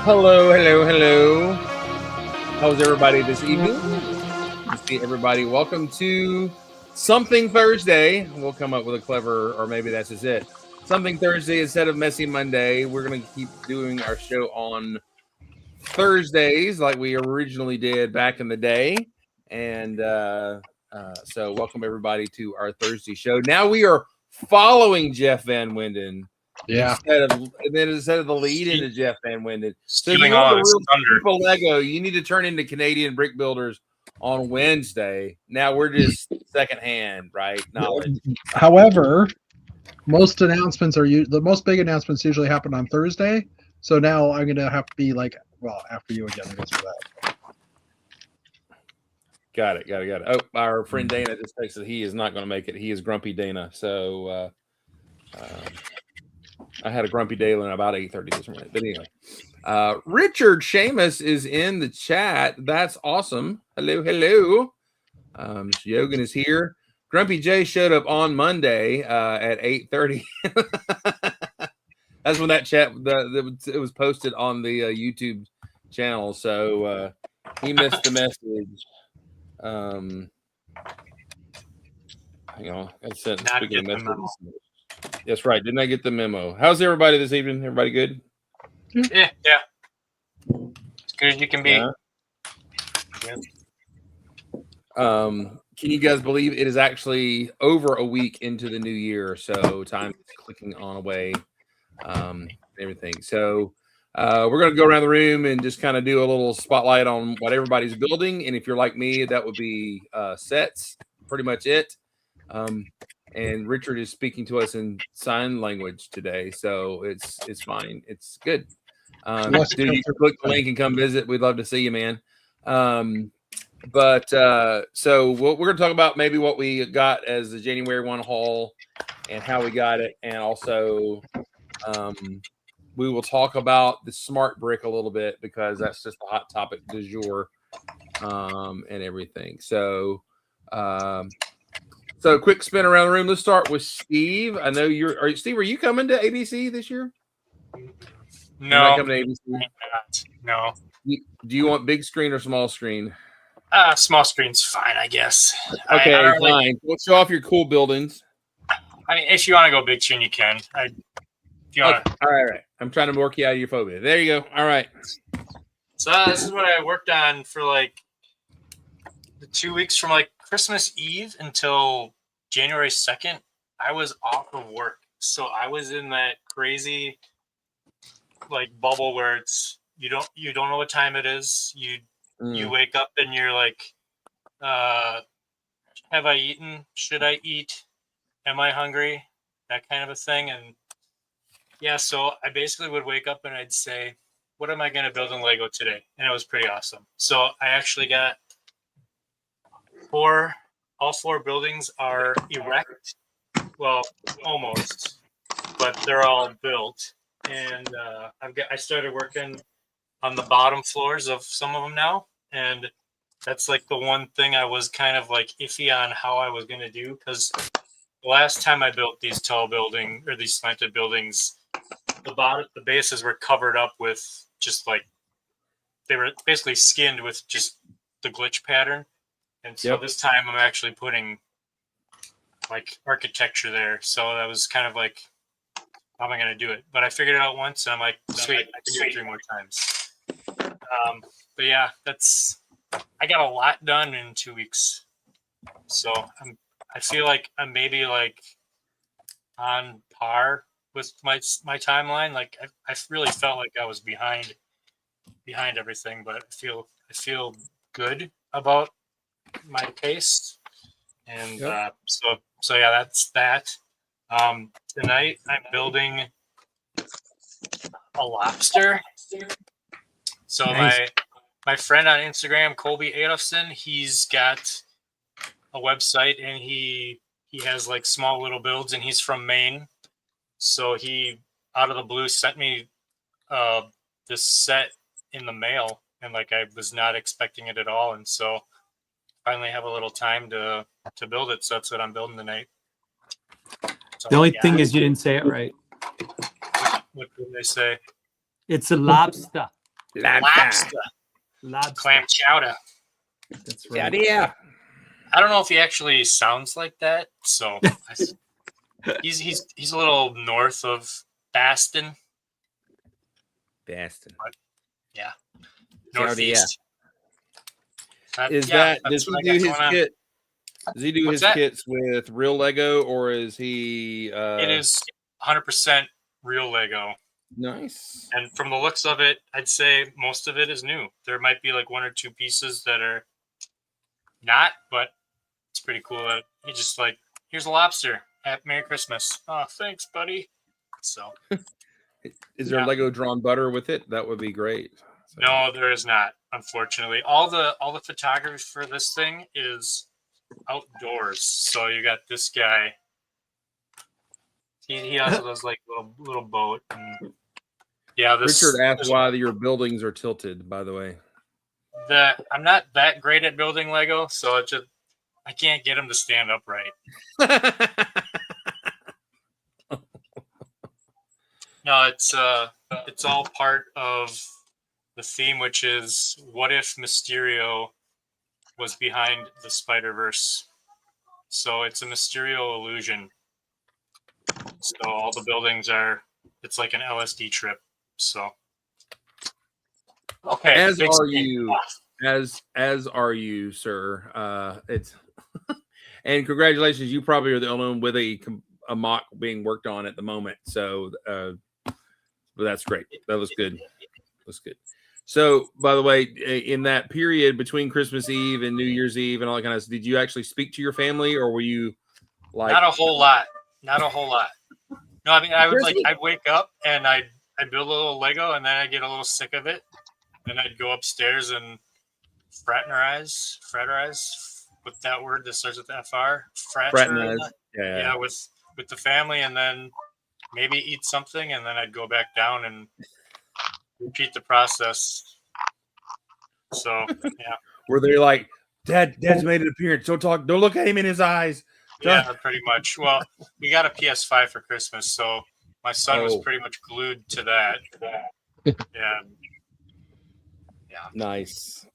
Hello, hello, hello. How's everybody this evening? Good to see everybody. Welcome to Something Thursday. We'll come up with a clever, or maybe that's just it. Something Thursday instead of Messy Monday. We're going to keep doing our show on Thursdays like we originally did back in the day. And so welcome everybody to our Thursday show. Now we are following Jeff Van Winden. Yeah. Instead of the lead into Jeff Van Winden. So if you Stealing want all the his real thunder. people Lego, you need to turn into Canadian brick builders on Wednesday. Now we're just secondhand, right? Knowledge. However, most announcements the most big announcements usually happen on Thursday. So now I'm gonna have to be after you again, I guess, for that. Got it. Oh, our friend Dana just texted he is not going to make it. He is Grumpy Dana. So I had a grumpy day at about 8:30 this morning. But anyway, Richard Seamus is in the chat. That's awesome. Hello. Mr. Yogan is here. Grumpy J showed up on Monday at 8:30. That's when that chat it was posted on the YouTube channel. So he missed the message. Hang on. Speaking of messages. That's right. Didn't I get the memo? How's everybody this evening? Everybody good? Yeah. As good as you can be. Yeah. Can you guys believe it is actually over a week into the new year? So time is clicking on away. Everything. So we're going to go around the room and just kind of do a little spotlight on what everybody's building. And if you're like me, that would be sets. Pretty much it. And Richard is speaking to us in sign language today, so it's fine. It's good. Dude, you can click the link and come visit. We'd love to see you, man. So we're going to talk about maybe what we got as the January 1 haul and how we got it, and also we will talk about the smart brick a little bit because that's just the hot topic du jour and everything. So quick spin around the room. Let's start with Steve. I know Steve, are you coming to ABC this year? No. You're not coming to ABC? No. Do you want big screen or small screen? Small screen's fine, I guess. Okay, fine. We'll show off your cool buildings. I mean, if you want to go big screen, you can. All right. I'm trying to work you out of your phobia. There you go. All right. So this is what I worked on for the 2 weeks from Christmas Eve until January 2nd. I was off of work. So I was in that crazy bubble where it's you don't know what time it is. You wake up and you're like, have I eaten? Should I eat? Am I hungry? That kind of a thing. And yeah, so I basically would wake up and I'd say, what am I going to build in Lego today? And it was pretty awesome. So I actually got all four buildings are erect. Well, almost, but they're all built. And I started working on the bottom floors of some of them now. And that's the one thing I was kind of iffy on how I was going to do. Because the last time I built these tall buildings or these slanted buildings, the bases were covered up with just they were basically skinned with just the glitch pattern. And so This time I'm actually putting architecture there. So that was kind of how am I going to do it? But I figured it out once, and I'm like, sweet, I can do it 3 more times. But yeah, I got a lot done in 2 weeks. So I feel like I'm maybe on par with my timeline. I really felt like I was behind everything, but I feel good about my pace. And so yeah, that's that. Tonight I'm building a lobster. So nice. My friend on Instagram, Colby Adolfson, he's got a website and he has small little builds, and he's from Maine. So he out of the blue sent me this set in the mail, and I was not expecting it at all. And so finally have a little time to build it. So that's what I'm building tonight. So the only thing is you didn't say it right. What did they say? It's a lobster. Lobster. Lobster. Clam chowder. That's right. Yeah. I don't know if he actually sounds like that. So he's a little north of Baston. Baston. Yeah. Chowder, Northeast. Is Yeah, that that's does he what I do got his going on. kit? Does he do What's his that? kits with real Lego, or is he? It is 100% real Lego. Nice. And from the looks of it, I'd say most of it is new. There might be like one or two pieces that are not, but it's pretty cool that he just like, here's a lobster. Merry Christmas. Oh, thanks, buddy. So Is there Lego drawn butter with it? That would be great. So. no, there is not. Unfortunately, all the photography for this thing is outdoors. So you got this guy. He also does like little boat. And yeah, Richard asked why your buildings are tilted. By the way, I'm not that great at building Lego, so I can't get him to stand upright. No, it's all part of the theme, which is what if Mysterio was behind the Spider-Verse? So it's a Mysterio illusion. So all the buildings it's like an LSD trip. So okay, as are you, as are you, sir. It's and congratulations, you probably are the only one with a mock being worked on at the moment. So, but that's great. That was good. That's good. So, by the way, in that period between Christmas Eve and New Year's Eve and all that kind of stuff, did you actually speak to your family, or were you like not a whole lot? Not a whole lot. No, I mean I'd wake up and I'd build a little Lego and then I'd get a little sick of it. Then I'd go upstairs and fraternize with that word that starts with FR. fraternize? Yeah, with the family, and then maybe eat something, and then I'd go back down and repeat the process. So yeah. Were they like, Dad's made an appearance? Don't look at him in his eyes. Yeah, pretty much. Well, we got a PS5 for Christmas, so my son was pretty much glued to that. Yeah. Nice.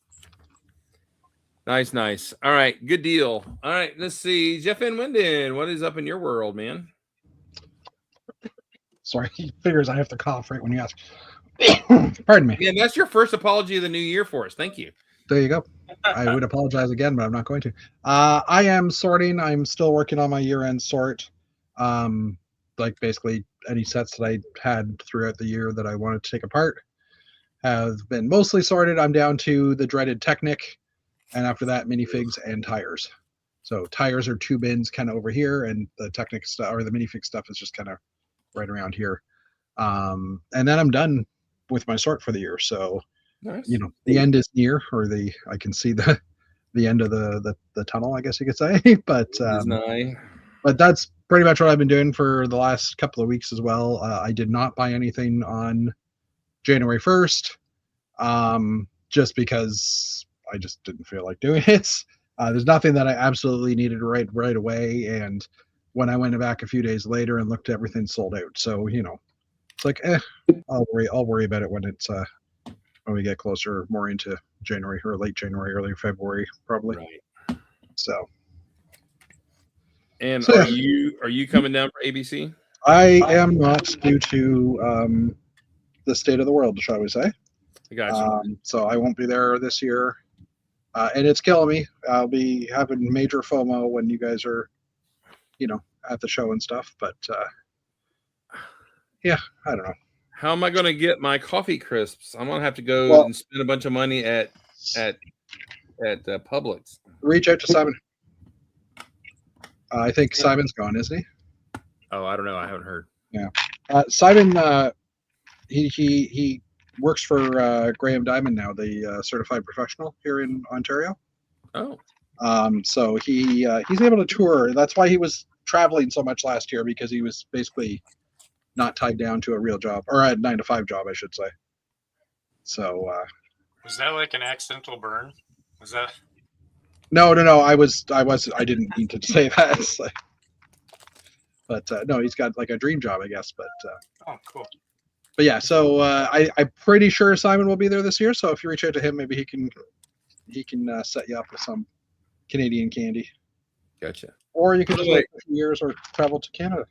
All right, good deal. All right, let's see. Jeff Van Winden, what is up in your world, man? Sorry, he figures I have to cough right when you ask. Pardon me. Yeah, that's your first apology of the new year for us. Thank you. There you go. I would apologize again, but I'm not going to. I am sorting. I'm still working on my year-end sort. Like basically any sets that I had throughout the year that I wanted to take apart have been mostly sorted. I'm down to the dreaded Technic, and after that, minifigs and tires. So tires are 2 bins kind of over here, and the Technic stuff or the minifig stuff is just kind of right around here. And then I'm done with my sort for the year. So, nice. The end is near, or I can see the end of the tunnel, I guess you could say. But that's pretty much what I've been doing for the last couple of weeks as well. I did not buy anything on January 1st, just because I just didn't feel like doing it. There's nothing that I absolutely needed right away, and when I went back a few days later and looked, everything sold out. So it's like, I'll worry about it when when we get closer, more into January or late January, early February, probably. Right. So. And are you coming down for ABC? I am not, due to the state of the world, shall we say. I got you. So I won't be there this year. And it's killing me. I'll be having major FOMO when you guys are, at the show and stuff. But yeah, I don't know. How am I going to get my coffee crisps? I'm going to have to go and spend a bunch of money at Publix. Reach out to Simon. I think Simon's gone, isn't he? Oh, I don't know. I haven't heard. Yeah, Simon. He works for Graham Diamond now, the certified professional here in Ontario. Oh. So he's able to tour. That's why he was traveling so much last year, because he was basically not tied down to a real job, or a 9-to-5 job, I should say. So was that like an accidental burn? Was that? No. I didn't mean to say that. But no, he's got like a dream job, I guess. But oh, cool. But yeah, so I'm pretty sure Simon will be there this year. So if you reach out to him, maybe he can set you up with some Canadian candy. Gotcha. Or you can just wait for years or travel to Canada.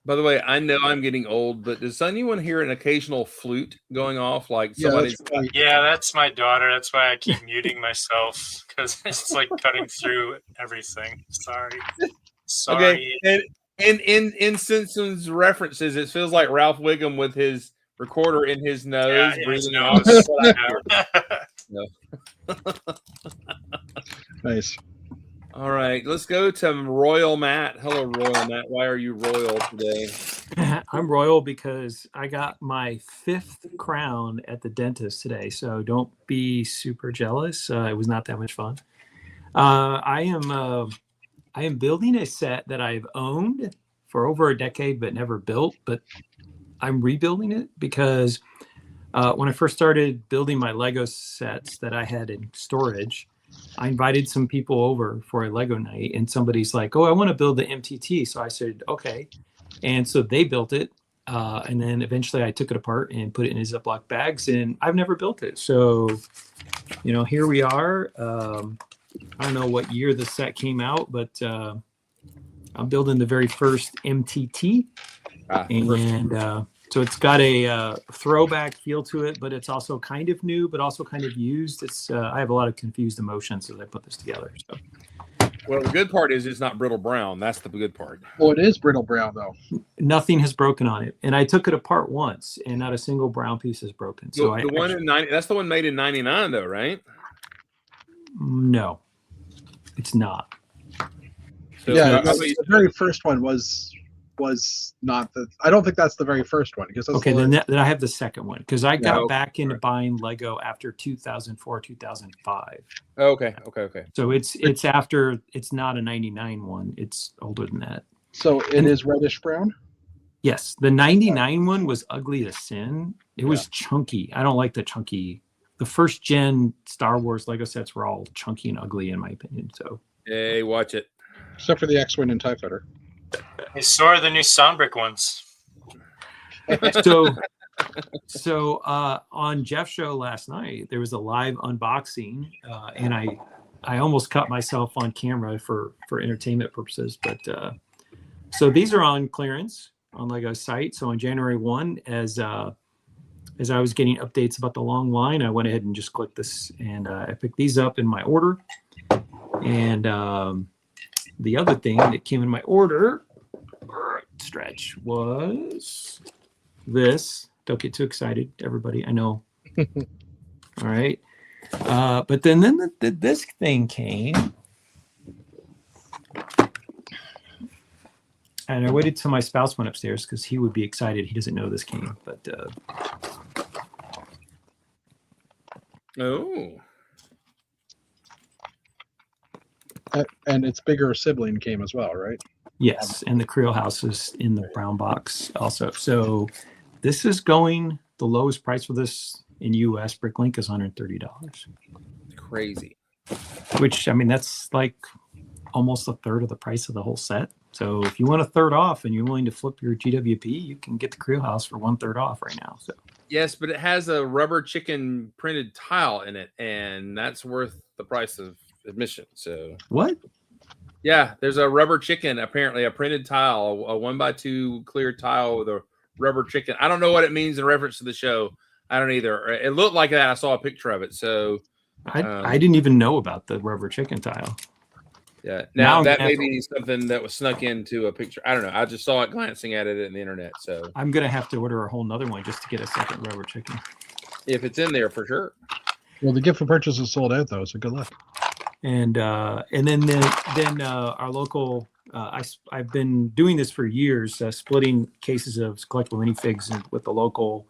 By the way, I know I'm getting old, but does anyone hear an occasional flute going off? Like somebody's. Yeah, that's my daughter. That's why I keep muting myself because it's like cutting through everything. Sorry. Okay. And in Simpsons references, it feels like Ralph Wiggum with his recorder in his nose, breathing out. No. Nice. All right, let's go to Royal Matt. Hello, Royal Matt. Why are you royal today? I'm royal because I got my 5th crown at the dentist today. So don't be super jealous. It was not that much fun. I am building a set that I've owned for over a decade but never built. But I'm rebuilding it because when I first started building my Lego sets that I had in storage, I invited some people over for a Lego night, and somebody's like, "Oh, I want to build the MTT." So I said, "Okay," and so they built it, and then eventually I took it apart and put it in Ziploc bags, and I've never built it. So, here we are. I don't know what year the set came out, but I'm building the very first MTT, and so it's got a throwback feel to it, but it's also kind of new, but also kind of used. It's I have a lot of confused emotions as I put this together. So. Well, the good part is it's not brittle brown. That's the good part. Well, it is brittle brown, though. Nothing has broken on it. And I took it apart once, and not a single brown piece is broken. So the one in 90, that's the one made in 99, though, right? No, it's not. So yeah, the very first one was not the. I don't think that's the very first one because okay. Then I have the second one because I got back into buying Lego after 2004, 2005. Okay. So it's after. It's not a 99 one. It's older than that. So it is reddish brown. Yes, the 99 one was ugly to sin. It was chunky. I don't like the chunky. The first gen Star Wars Lego sets were all chunky and ugly in my opinion. So hey, watch it. Except for the X-Wing and TIE Fighter. So are the new Soundbrick ones. So on Jeff's show last night, there was a live unboxing, and I almost cut myself on camera for entertainment purposes. But so these are on clearance on Lego's site. So on January 1, as I was getting updates about the long line, I went ahead and just clicked this, and I picked these up in my order. And the other thing that came in my order stretch was this. Don't get too excited, everybody. I know. All right. But then this thing came. And I waited till my spouse went upstairs because he would be excited. He doesn't know this came. But and its bigger sibling came as well, right? Yes, and the Creel House is in the brown box also. So this is going, the lowest price for this in US Bricklink is $130. Crazy. Which, I mean, that's like almost a third of the price of the whole set. So if you want a third off and you're willing to flip your GWP, you can get the Creel House for 1/3 off right now. So yes, but it has a rubber chicken printed tile in it, and that's worth the price of admission. So what? Yeah, there's a rubber chicken, apparently a printed tile, a 1x2 clear tile with a rubber chicken. I don't know what it means in reference to the show. I don't either. It looked like that. I saw a picture of it. So I didn't even know about the rubber chicken tile. Yeah. Now that may be something that was snuck into a picture. I don't know. I just saw it glancing at it in the internet. So I'm gonna have to order a whole nother one just to get a second rubber chicken. If it's in there for sure. Well, the gift for purchase is sold out though, so good luck. And then our local. I've been doing this for years, splitting cases of collectible minifigs with the local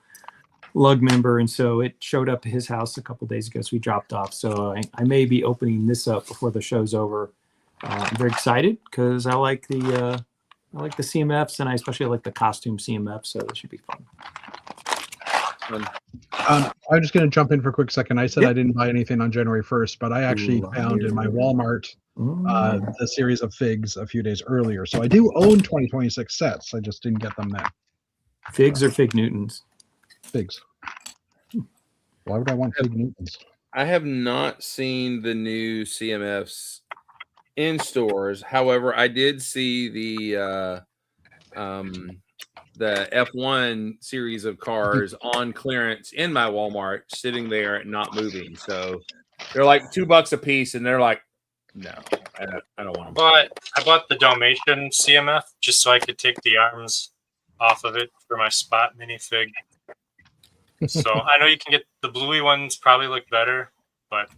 lug member, and so it showed up at his house a couple days ago. So we dropped off. So I may be opening this up before the show's over. I'm very excited because I like the CMFs, and I especially like the costume CMFs. So this should be fun. I'm just going to jump in for a quick second. I said I didn't buy anything on January 1st, but I actually found in my Walmart the series of figs a few days earlier. So I do own 2026 sets. I just didn't get them then. Figs or Fig Newtons? Figs. Why would I want fig Newtons? I have not seen the new CMFs in stores. However, I did see the F1 series of cars on clearance in my Walmart, sitting there and not moving. So they're like $2 a piece, and they're like, no, I don't want them. I bought the Dalmatian CMF just so I could take the arms off of it for my spot minifig. So I know you can get the bluey ones, probably look better, but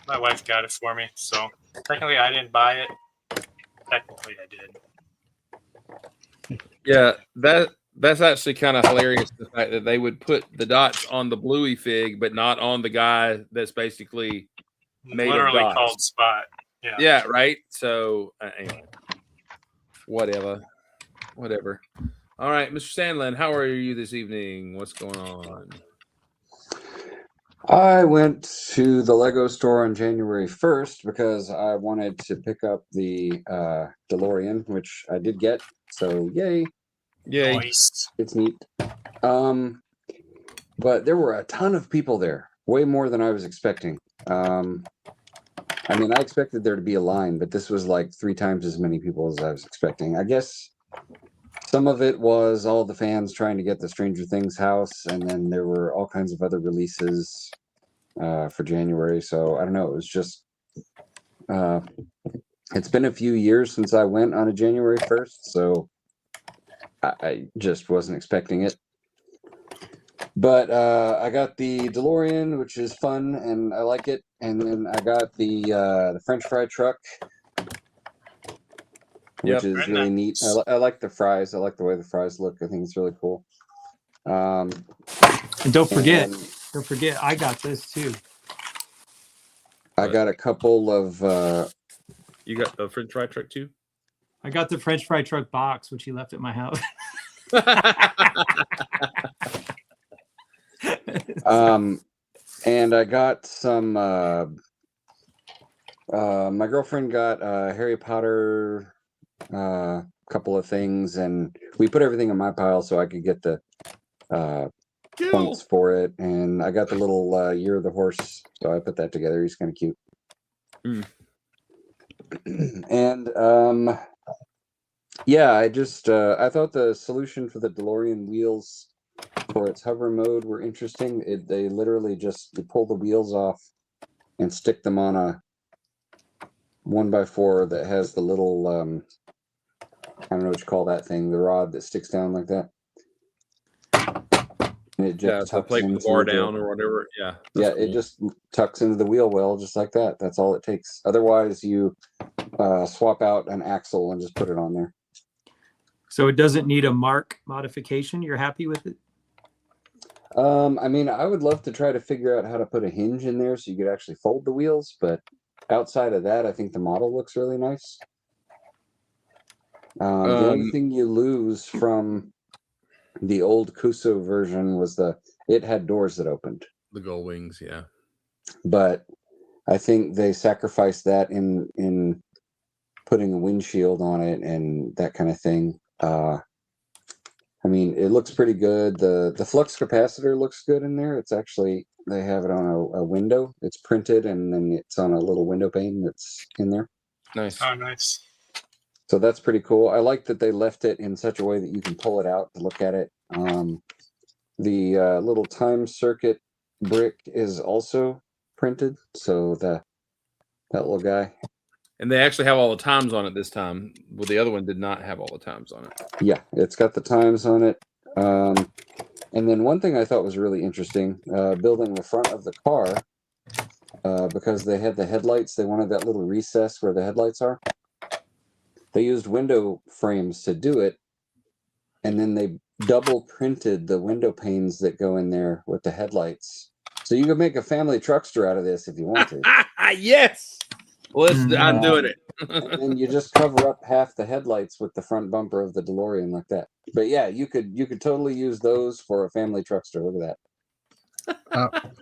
my wife got it for me. So technically, I didn't buy it. Technically, I did. Yeah, that's actually kind of hilarious. The fact that they would put the dots on the bluey fig, but not on the guy that's basically made Literally of dots. called spot. Yeah. Yeah. Right. So anyway, whatever. All right, Mr. Sandlin, how are you this evening? What's going on? I went to the Lego store on January 1st because I wanted to pick up the DeLorean, which I did get. So yay. Nice. It's neat. But there were a ton of people there, way more than I was expecting. I mean, I expected there to be a line, but this was like 3 times as many people as I was expecting. I guess some of it was all the fans trying to get the Stranger Things house, and then there were all kinds of other releases for January. So I don't know. It was just it's been a few years since I went on a January 1st, so I just wasn't expecting it. But I got the DeLorean, which is fun, and I like it. And then I got the French fry truck, which is really neat. I like the fries. I like the way the fries look. I think it's really cool. And don't forget, I got this too. I got a couple of. You got the French fry truck too? I got the French fry truck box, which he left at my house. And I got some. My girlfriend got Harry Potter, couple of things, and we put everything in my pile so I could get the points for it. And I got the little Year of the Horse, so I put that together. He's kind of cute. And yeah, I just I thought the solution for the DeLorean wheels for its hover mode were interesting. They literally just pull the wheels off and stick them on a 1x4 that has the little I don't know what you call that thing, the rod that sticks down like that. And it just tucks into the bar down or whatever. Yeah. Yeah, cool. It just tucks into the wheel well, just like that. That's all it takes. Otherwise, you swap out an axle and just put it on there. So it doesn't need a mark modification. You're happy with it? I mean, I would love to try to figure out how to put a hinge in there so you could actually fold the wheels, but outside of that, I think the model looks really nice. The only thing you lose from the old Kuso version was it had doors that opened. The gull wings, yeah. But I think they sacrificed that in putting a windshield on it and that kind of thing. I mean, it looks pretty good. The flux capacitor looks good in there. It's actually, they have it on a window. It's printed, and then it's on a little window pane that's in there. Nice. Oh, nice. So that's pretty cool. I like that they left it in such a way that you can pull it out to look at it. The little time circuit brick is also printed. So that little guy. And they actually have all the times on it this time. Well, the other one did not have all the times on it. Yeah, it's got the times on it. And then one thing I thought was really interesting, building the front of the car, because they had the headlights, they wanted that little recess where the headlights are. They used window frames to do it, and then they double printed the window panes that go in there with the headlights. So you could make a family truckster out of this if you want to. Yes! Well, I'm doing it. And you just cover up half the headlights with the front bumper of the DeLorean like that. But yeah, you could totally use those for a family truckster. Look at that.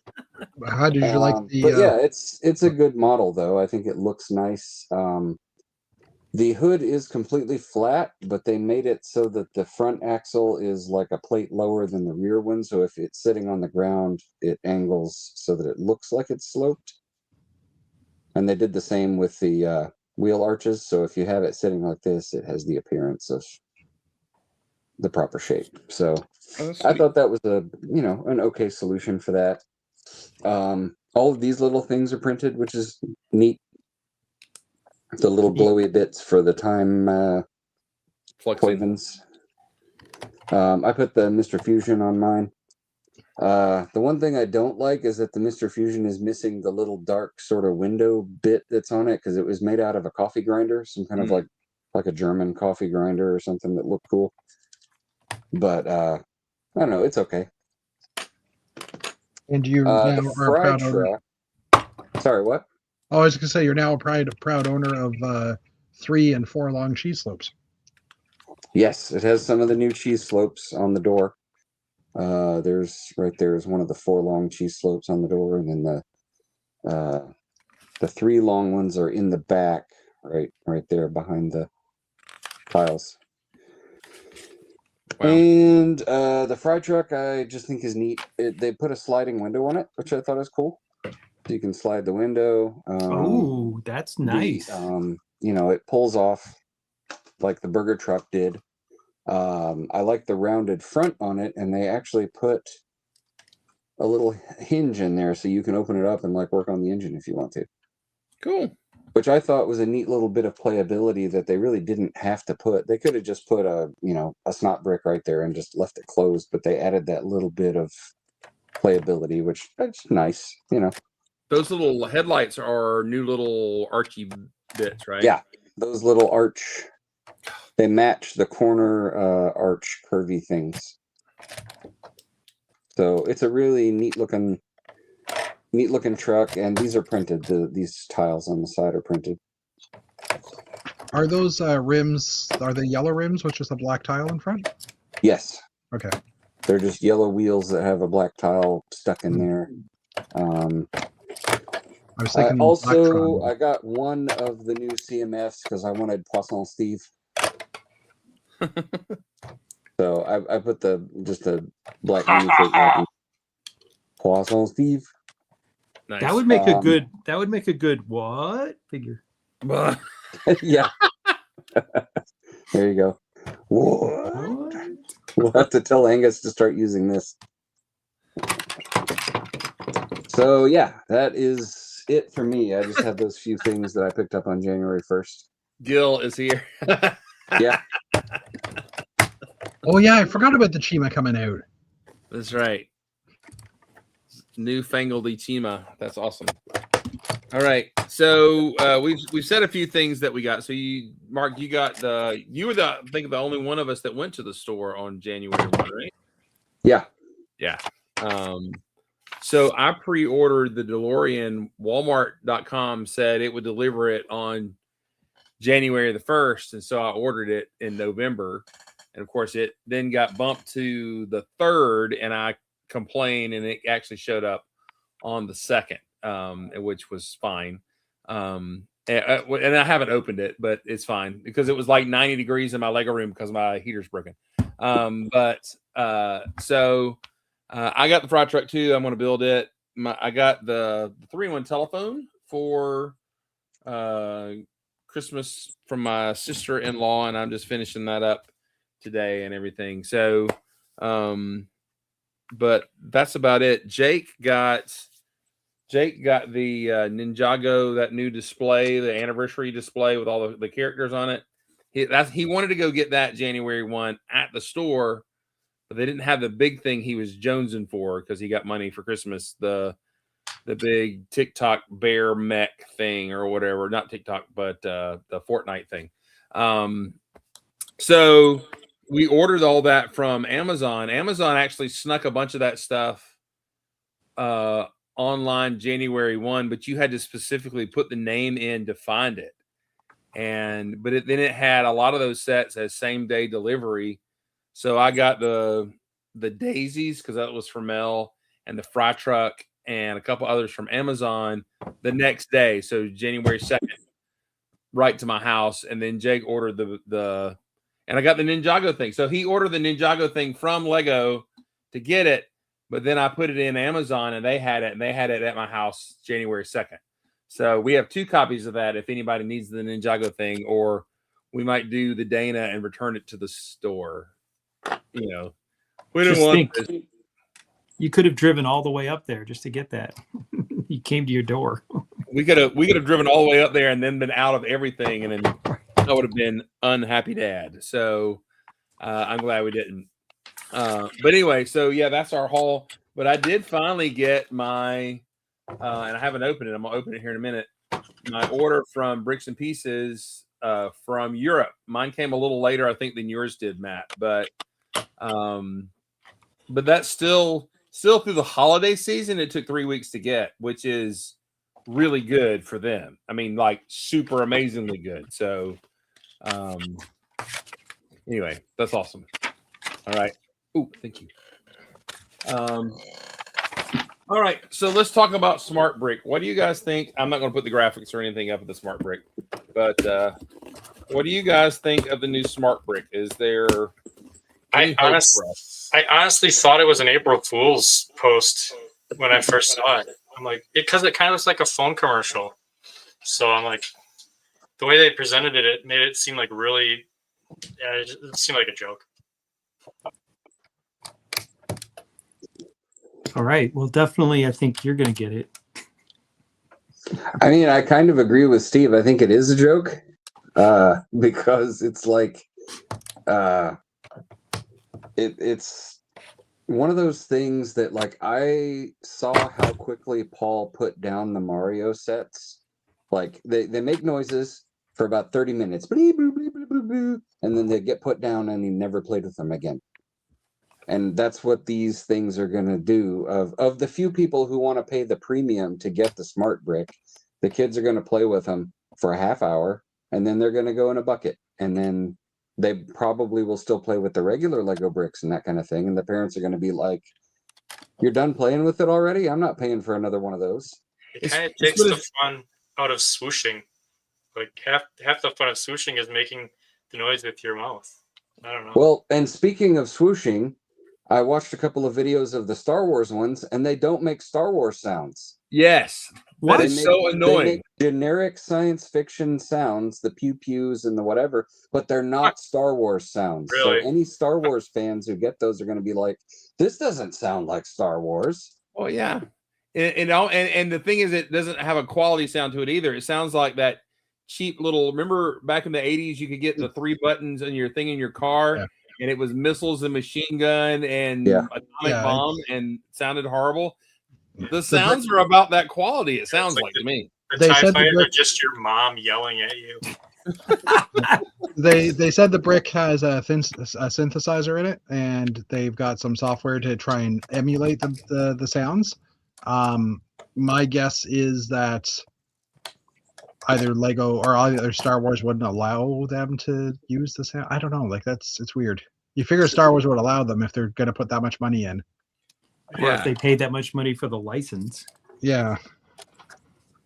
How did you like the? But yeah, it's a good model though. I think it looks nice. The hood is completely flat, but they made it so that the front axle is like a plate lower than the rear one. So if it's sitting on the ground, it angles so that it looks like it's sloped. And they did the same with the wheel arches. So if you have it sitting like this, it has the appearance of the proper shape. So I thought that was an okay solution for that. All of these little things are printed, which is neat. The little glowy bits for the time Poivins. I put the Mr. Fusion on mine. The one thing I don't like is that the Mr. Fusion is missing the little dark sort of window bit that's on it, because it was made out of a coffee grinder, some kind of like a German coffee grinder or something that looked cool. But I don't know, it's okay. And you now are a proud owner. Sorry, what? Oh, I was going to say you're now a proud owner of 3 and 4 long cheese slopes. Yes, it has some of the new cheese slopes on the door. There's right there is one of the 4 long cheese slopes on the door, and then the 3 long ones are in the back, right there behind the tiles. Wow. And the fry truck, I just think is neat. They put a sliding window on it, which I thought was cool. So you can slide the window. Oh, that's nice. It pulls off like the burger truck did. I like the rounded front on it, and they actually put a little hinge in there so you can open it up and like work on the engine if you want to. Cool. Which I thought was a neat little bit of playability that they really didn't have to put. They could have just put a snot brick right there and just left it closed, but they added that little bit of playability, which is nice, Those little headlights are new little archy bits, right? Yeah, those little arch, they match the corner arch curvy things. So it's a really neat looking truck, and these are printed. These tiles on the side are printed. Are those rims, are they yellow rims with just a black tile in front? Yes. Okay. They're just yellow wheels that have a black tile stuck in there. I was thinking I got one of the new CMFs because I wanted Poisson Steve. So I put just a black uniform Poisson Steve. Nice. That would make a good. That would make a good what figure? Yeah. There you go. What? We'll have to tell Angus to start using this. So yeah, that is it for me. I just have those few things that I picked up on January 1st. Gil is here. Yeah. Oh yeah, I forgot about the Chima coming out. That's right. Newfangled Chima. That's awesome. All right. So we've said a few things that we got. So Mark, you were I think the only one of us that went to the store on January 1, right? Yeah. Yeah. So I pre-ordered the DeLorean. Walmart.com said it would deliver it on January the 1st. And so I ordered it in November. And of course, it then got bumped to the 3rd, and I complained, and it actually showed up on the 2nd, which was fine. And I haven't opened it, but it's fine because it was like 90 degrees in my Lego room because my heater's broken. So I got the fry truck too. I'm going to build it. I got the 3-in-1 telephone for Christmas from my sister-in-law, and I'm just finishing that up today and everything. So, but that's about it. Jake got the Ninjago, that new display, the anniversary display with all the characters on it. He wanted to go get that January 1 at the store, but they didn't have the big thing he was jonesing for because he got money for Christmas. The big TikTok bear mech thing or whatever, not TikTok, but the Fortnite thing. So we ordered all that from Amazon. Amazon actually snuck a bunch of that stuff online January 1, but you had to specifically put the name in to find it. But then it had a lot of those sets as same day delivery. So I got the daisies because that was from Mel, and the fry truck and a couple others from Amazon the next day. So January 2nd. right to my house, and then Jake ordered the and I got the Ninjago thing. So he ordered the Ninjago thing from Lego to get it, but then I put it in Amazon and they had it at my house January 2nd. So we have 2 copies of that if anybody needs the Ninjago thing, or we might do the Dana and return it to the store. You know, we didn't want this. You could have driven all the way up there just to get that. He came to your door. We could have driven all the way up there and then been out of everything, and then I would have been unhappy dad. So I'm glad we didn't. But anyway, so yeah, that's our haul. But I did finally get my, and I haven't opened it. I'm gonna open it here in a minute. My order from Bricks and Pieces from Europe. Mine came a little later, I think, than yours did, Matt. But that's still through the holiday season. It took 3 weeks to get, which is really good for them. I mean, like super amazingly good. So anyway, that's awesome. All right. Oh, thank you. All right, so let's talk about Smart Brick. What do you guys think? I'm not going to put the graphics or anything up of the Smart Brick, but what do you guys think of the new Smart Brick? Is there? I honestly thought it was an April Fool's post when I first saw it. I'm like, because it kind of looks like a phone commercial. So I'm like, the way they presented it, it made it seem like really, yeah, it seemed like a joke. All right. Well, definitely, I think you're going to get it. I mean, I kind of agree with Steve. I think it is a joke because it's like it's one of those things that, like, I saw how quickly Paul put down the Mario sets. Like, they make noises for about 30 minutes, bleep, bleep, bleep, bleep, bleep, bleep, and then they get put down and he never played with them again. And that's what these things are going to do. Of the few people who want to pay the premium to get the Smart Brick, the kids are going to play with them for a half hour, and then they're going to go in a bucket. And then they probably will still play with the regular Lego bricks and that kind of thing. And the parents are going to be like, you're done playing with it already? I'm not paying for another one of those. It kind of takes the fun out of swooshing. Like half the fun of swooshing is making the noise with your mouth. I don't know. Well, and speaking of swooshing, I watched a couple of videos of the Star Wars ones, and they don't make Star Wars sounds. Yes. That is so annoying. They make generic science fiction sounds, the pew-pews and the whatever, but they're not Star Wars sounds. Really? So any Star Wars fans who get those are going to be like, this doesn't sound like Star Wars. Oh, yeah. And the thing is, it doesn't have a quality sound to it either. It sounds like that cheap little, remember back in the 80s, you could get the 3 buttons and your thing in your car. Yeah. And it was missiles and machine gun and atomic bomb, and sounded horrible. The sounds are about that quality. It sounds like to me. The TIE fighters are just your mom yelling at you. They said the brick has a synthesizer in it, and they've got some software to try and emulate the sounds. My guess is that either Lego or either Star Wars wouldn't allow them to use the sound. I don't know. Like, it's weird. You figure Star Wars would allow them if they're going to put that much money in. Or if they paid that much money for the license. Yeah.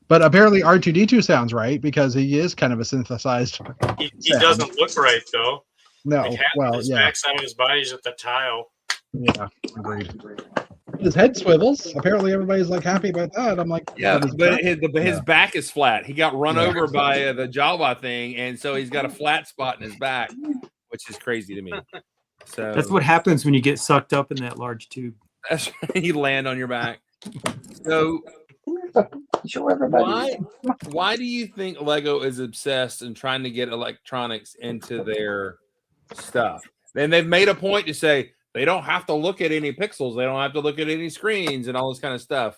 But apparently R2-D2 sounds right, because he is kind of a synthesized. He doesn't look right, though. No. Like his backside of his body's at the tile. Yeah, agreed. His head swivels. Apparently, everybody's like happy about that. I'm like, yeah, but his back is flat. He got run over by the Jawa thing, and so he's got a flat spot in his back, which is crazy to me. So that's what happens when you get sucked up in that large tube. That's you land on your back. So why do you think Lego is obsessed and trying to get electronics into their stuff? And they've made a point to say they don't have to look at any pixels. They don't have to look at any screens and all this kind of stuff.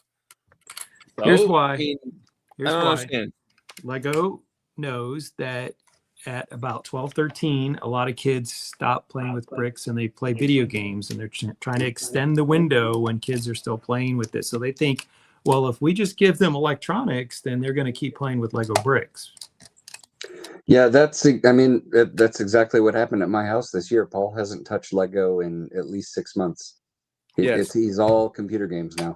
So, here's why. Here's why. Lego knows that at about 12, 13, a lot of kids stop playing with bricks and they play video games, and they're trying to extend the window when kids are still playing with it. So they think, well, if we just give them electronics, then they're going to keep playing with Lego bricks. Yeah, that's exactly what happened at my house this year. Paul hasn't touched Lego in at least 6 months. He's all computer games now.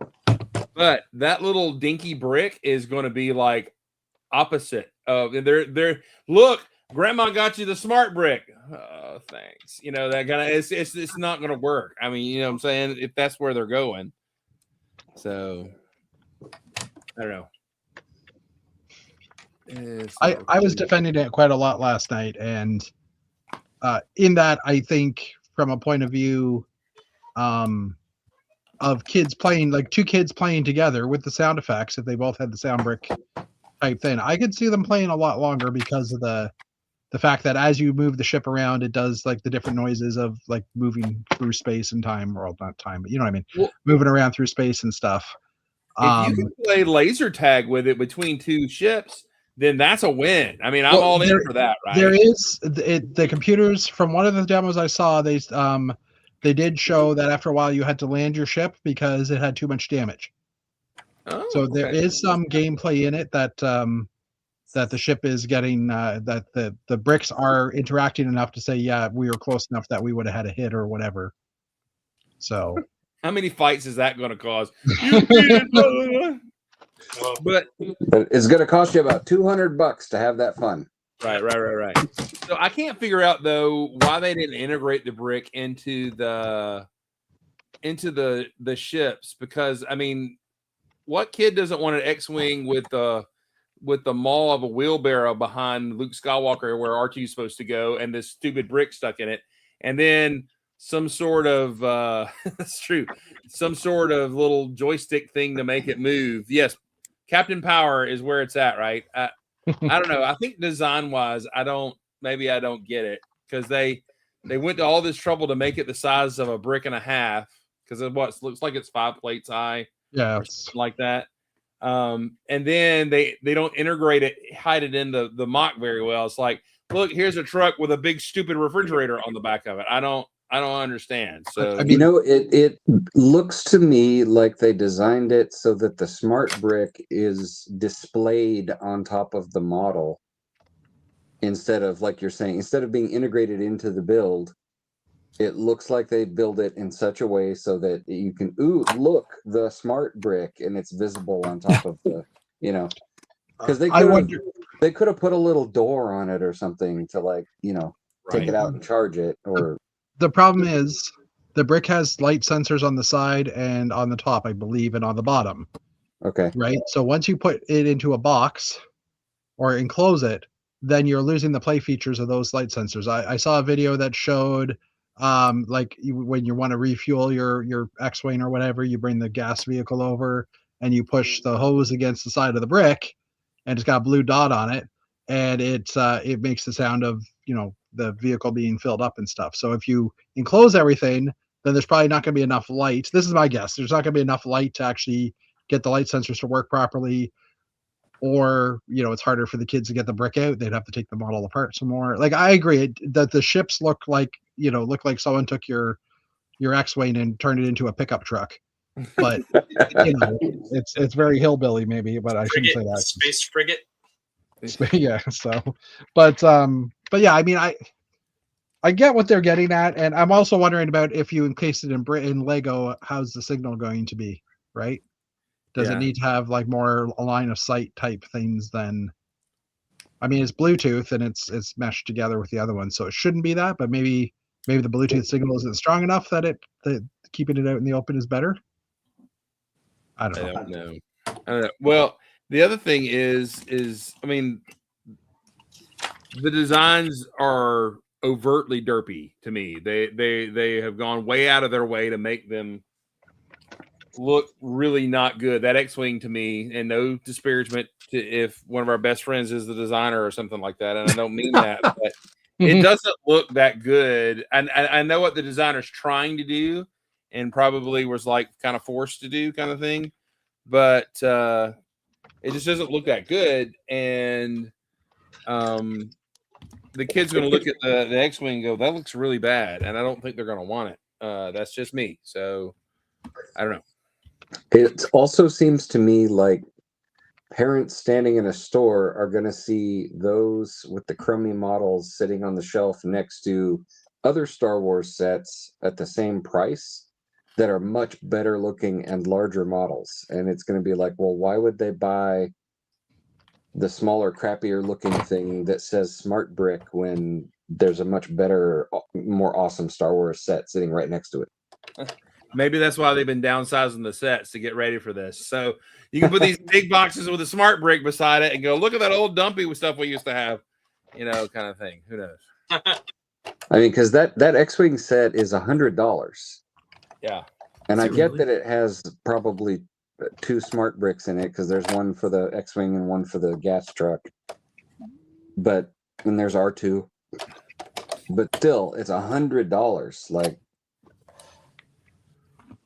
But that little dinky brick is going to be like opposite and they're look, Grandma got you the smart brick. Oh, thanks. You know, that kind of it's not going to work. I mean, you know what I'm saying? If that's where they're going. So I don't know. I was defending it quite a lot last night, and in that, I think from a point of view of kids playing, like two kids playing together with the sound effects, if they both had the sound brick type thing, I could see them playing a lot longer because of the fact that as you move the ship around, it does like the different noises of like moving through space and time, or not time, but you know what I mean, moving around through space and stuff. If you can play laser tag with it between two ships, then that's a win. I mean, I'm all in for that, right? There is the computers from one of the demos I saw. They did show that after a while you had to land your ship because it had too much damage. Oh, so there is some gameplay in it that that the ship is getting that the bricks are interacting enough to say, yeah, we were close enough that we would have had a hit or whatever. So how many fights is that going to cause? You beat it, but it's going to cost you about $200 to have that fun. Right. So I can't figure out though why they didn't integrate the brick into the ships, because I mean, what kid doesn't want an X-wing with the maw of a wheelbarrow behind Luke Skywalker where R2 is supposed to go and this stupid brick stuck in it, and then some sort of that's true, some sort of little joystick thing to make it move. Yes, Captain Power is where it's at, right? I don't know. I think design-wise, I don't get it, because they went to all this trouble to make it the size of a brick and a half, because of what looks like it's 5 plates high, or something like that. And then they don't integrate it, hide it in the mock very well. It's like, look, here's a truck with a big stupid refrigerator on the back of it. I don't understand. So I mean, you know, it looks to me like they designed it so that the smart brick is displayed on top of the model instead of, like you're saying, instead of being integrated into the build. It looks like they build it in such a way so that you can look, the smart brick, and it's visible on top of the, you know, because they could have put a little door on it or something to, like, you know, take it out and charge it. Or the problem is the brick has light sensors on the side and on the top, I believe, and on the bottom. Okay. Right. So once you put it into a box or enclose it, then you're losing the play features of those light sensors. I saw a video that showed like when you want to refuel your X-wing or whatever, you bring the gas vehicle over and you push the hose against the side of the brick, and it's got a blue dot on it, and it makes the sound of, you know, the vehicle being filled up and stuff. So if you enclose everything, then there's probably not going to be enough light. This is my guess. There's not going to be enough light to actually get the light sensors to work properly, or, you know, it's harder for the kids to get the brick out. They'd have to take the model apart some more. Like, I agree that the ships look like someone took your X-wing and turned it into a pickup truck. But you know, it's very hillbilly maybe, but I shouldn't say that. Space frigate. Yeah. So, but yeah, I mean, I get what they're getting at, and I'm also wondering about if you encase it in Lego, how's the signal going to be, right? Does it need to have like more a line of sight type things than? I mean, it's Bluetooth and it's meshed together with the other one, so it shouldn't be that. But maybe the Bluetooth signal isn't strong enough that keeping it out in the open is better. I don't know. Well, the other thing is I mean, the designs are overtly derpy to me. They have gone way out of their way to make them look really not good. That X-wing to me, and no disparagement to if one of our best friends is the designer or something like that, and I don't mean that, but it doesn't look that good. And I know what the designer's trying to do, and probably was like kind of forced to do, kind of thing, but it just doesn't look that good. And the kid's going to look at the X-wing and go, that looks really bad, and I don't think they're going to want it. That's just me. So I don't know. It also seems to me like parents standing in a store are going to see those with the crummy models sitting on the shelf next to other Star Wars sets at the same price that are much better looking and larger models. And it's going to be like, well, why would they buy the smaller, crappier looking thing that says Smart Brick when there's a much better, more awesome Star Wars set sitting right next to it. Maybe that's why they've been downsizing the sets to get ready for this. So you can put these big boxes with a Smart Brick beside it and go, look at that old dumpy stuff we used to have, kind of thing. Who knows? I mean, because that X-Wing set is $100. Yeah. And I get really? that it has probably 2 Smart Bricks in it because there's one for the X-Wing and one for the gas truck. And there's R2. But still, it's $100. Like,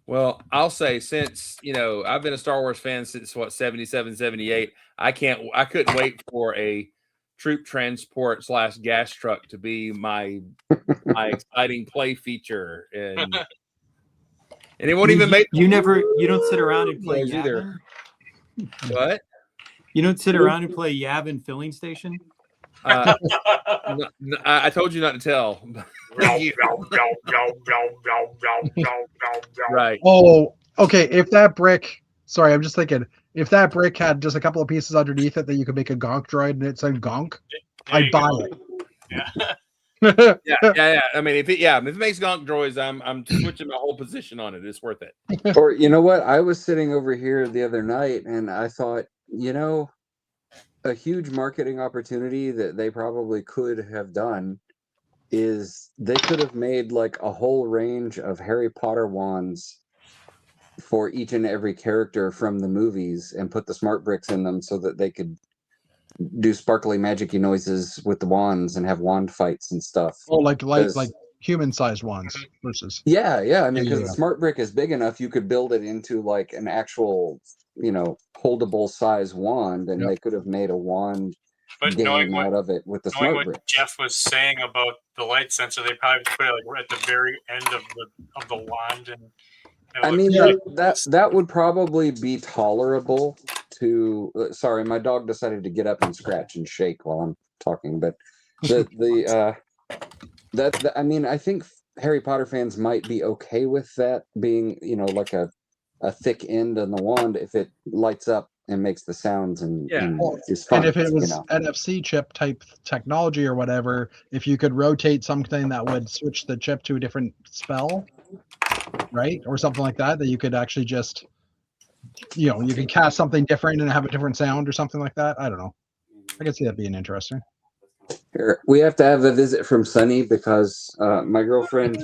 well, I'll say since, I've been a Star Wars fan since 77, 78. I couldn't wait for a troop transport / gas truck to be my exciting play feature. And it won't even make you don't sit around and play either. What? You don't sit around and play Yavin filling station? I told you not to tell. Right. Oh, okay. If that brick, sorry, I'm just thinking, if that brick had just a couple of pieces underneath it that you could make a gonk droid and it said gonk, I'd buy it. Yeah. Yeah. I mean, if it makes gonk droids, I'm switching my whole position on it. It's worth it. or you know what? I was sitting over here the other night and I thought, a huge marketing opportunity that they probably could have done is they could have made like a whole range of Harry Potter wands for each and every character from the movies and put the Smart Bricks in them so that they could do sparkly magicy noises with the wands and have wand fights and stuff. Oh, like human-sized wands versus. Yeah. I mean, because Yeah. the Smart Brick is big enough, you could build it into like an actual, holdable size wand, and they could have made a wand game out of it with the Smart Brick. What Jeff was saying about the light sensor, they probably put it like at the very end of the wand, and I mean, that would probably be tolerable to. Sorry, my dog decided to get up and scratch and shake while I'm talking, but I mean, I think Harry Potter fans might be okay with that being, like a thick end on the wand if it lights up and makes the sounds and is fun. And if it was NFC chip type technology or whatever, if you could rotate something that would switch the chip to a different spell, right, or something like that you could actually just, you can cast something different and have a different sound or something like that. I don't know. I could see that being interesting. Here, we have to have a visit from Sunny because my girlfriend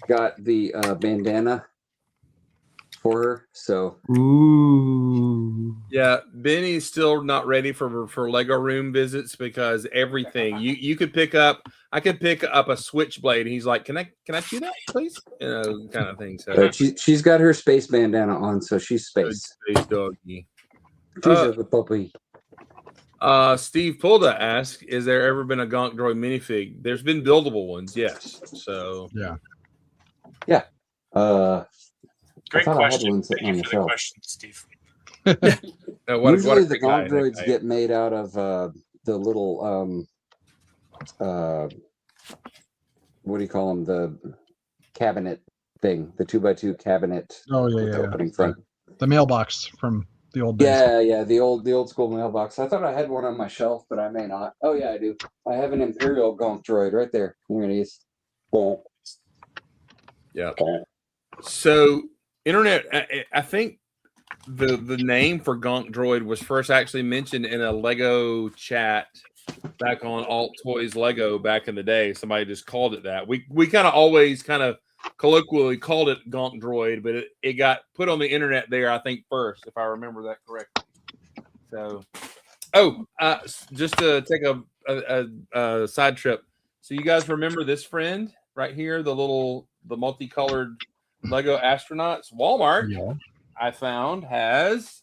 got the bandana for her. So yeah, Benny's still not ready for Lego room visits because everything you could pick up. I could pick up a switchblade, and he's like, "Can I chew that, please?" Kind of thing. So she's got her space bandana on, so she's space doggy. She's a puppy. Steve Pulda asks, "Is there ever been a Gonk Droid minifig?" There's been buildable ones, yes. So yeah. Great question. Thank you for the question, Steve. Usually the Gonk Droids get made out of the little what do you call them? The cabinet thing, the 2x2 cabinet. Oh yeah. Opening front. The mailbox from the old days. Yeah, the old school mailbox. I thought I had one on my shelf, but I may not. Oh yeah, I do. I have an Imperial Gonk Droid right there. Here it is. Boom. Yeah. So internet, I think the name for Gonk Droid was first actually mentioned in a Lego chat back on Alt Toys Lego back in the day. Somebody just called it that. We kind of always colloquially called it Gonk Droid, but it got put on the internet there, I think, first, if I remember that correctly. So, just to take a side trip. So you guys remember this friend right here, the multicolored Lego astronauts? Walmart, I found, has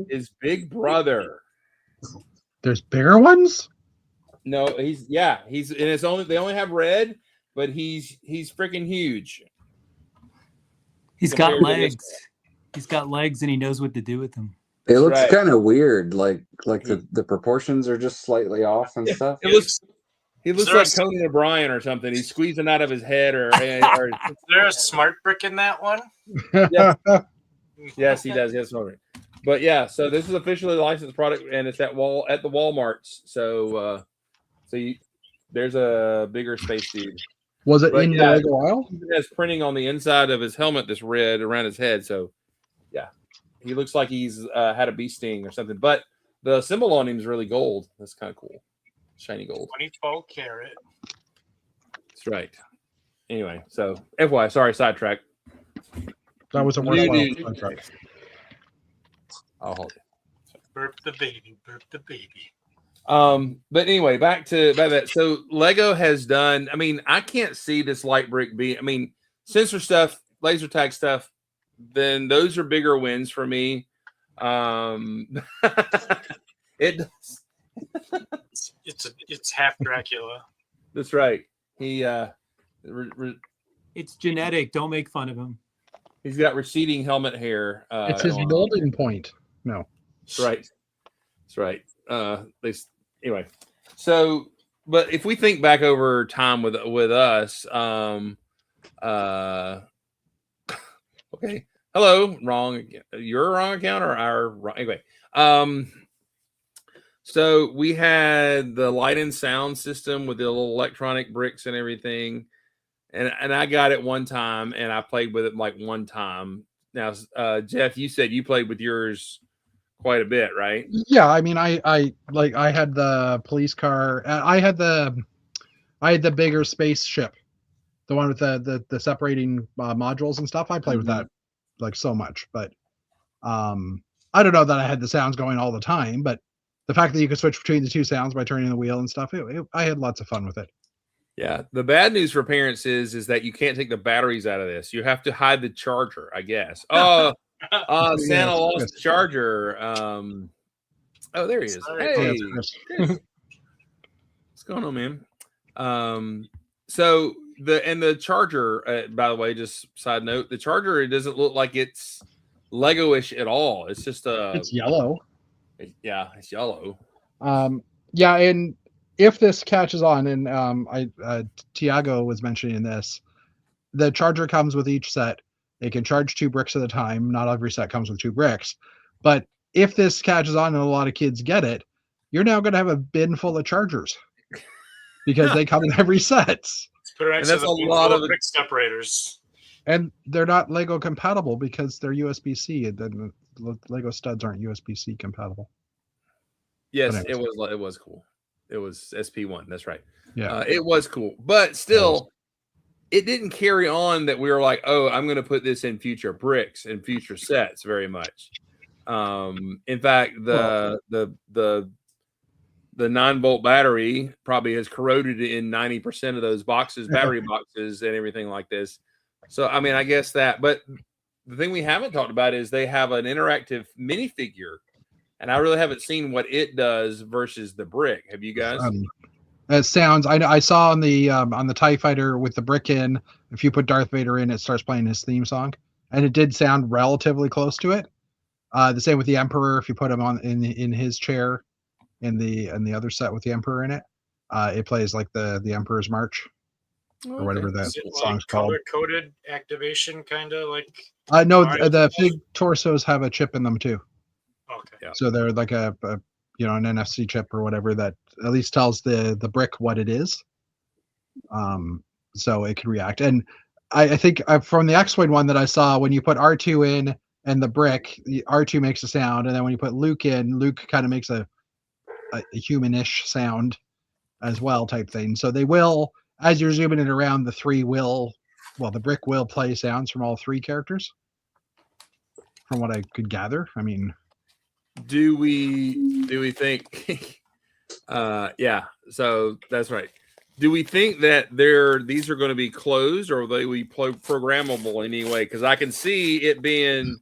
his big brother. There's bigger ones? No, he's and it's they only have red, but he's freaking huge. He's got legs. He's got legs, and he knows what to do with them. It looks kind of weird, like the proportions are just slightly off and stuff. He looks like Conan O'Brien or something. He's squeezing out of his head, or is there a Smart Brick in that one? Yeah. Yes, he does. Yes, But yeah, so this is officially a licensed product, and it's at the Walmarts. So there's a bigger space dude. Was it in the Lego aisle? He has printing on the inside of his helmet that's red around his head. So yeah, he looks like he's had a bee sting or something. But the symbol on him is really gold. That's kind of cool, shiny gold. 24 karat. That's right. Anyway, so FY, sorry, sidetrack. That was a worthwhile sidetrack. I'll hold it. Burp the baby, burp the baby. But anyway, back to that. So Lego has done. I mean, I can't see this light brick being. I mean, sensor stuff, laser tag stuff. Then those are bigger wins for me. It does. It's half Dracula. That's right. He it's genetic. Don't make fun of him. He's got receding helmet hair. It's his molding point. No, that's right. That's right. Anyway. So, but if we think back over time with us, okay. Hello, wrong. Your wrong account or our wrong? Anyway, so we had the light and sound system with the little electronic bricks and everything, and I got it one time, and I played with it like one time. Now, Jeff, you said you played with yours quite a bit, right? Yeah, I mean, I had the police car. I had the bigger spaceship, the one with the separating modules and stuff. I played with that like so much, but I don't know that I had the sounds going all the time, but the fact that you could switch between the two sounds by turning the wheel and stuff, I had lots of fun with it. Yeah. The bad news for parents is that you can't take the batteries out of this. You have to hide the charger, I guess. Oh, Santa lost the charger. Oh, there he is. Hey, what's going on, man? So the charger, by the way, just side note, the charger, it doesn't look like it's Lego-ish at all. It's just it's yellow. It's yellow. Yeah, and if this catches on, and Tiago was mentioning this, the charger comes with each set. It can charge 2 bricks at a time. Not every set comes with 2 bricks. But if this catches on and a lot of kids get it, you're now going to have a bin full of chargers because they come in every set. And that's a lot of brick separators. And they're not Lego compatible because they're USB-C. And then the Lego studs aren't USB-C compatible. Yes, it was cool. It was SP1. That's right. Yeah, it was cool, but still, it didn't carry on that we were like, oh, I'm going to put this in future bricks and future sets very much. In fact, the 9-volt battery probably has corroded in 90% of those boxes, battery boxes, and everything like this. So, I mean, I guess that. But the thing we haven't talked about is they have an interactive minifigure. And I really haven't seen what it does versus the brick. Have you guys? It sounds. I saw on the TIE Fighter with the brick in. If you put Darth Vader in, it starts playing his theme song, and it did sound relatively close to it. The same with the Emperor. If you put him on in his chair, in the other set with the Emperor in it, it plays like the Emperor's March or whatever that song's called. Color-coded activation, kind of like. No, the big torsos have a chip in them too. Okay. Yeah. So they're like an NFC chip or whatever that at least tells the brick what it is. So it can react. And I think from the X-Wing one that I saw, when you put R2 in and the brick, R2 makes a sound, and then when you put Luke in, Luke kind of makes a humanish sound as well, type thing. So they will, as you're zooming it around, the brick will play sounds from all 3 characters. From what I could gather, I mean. Do we think yeah, so that's right. Do we think that these are going to be closed, or will they be programmable anyway? Because I can see it being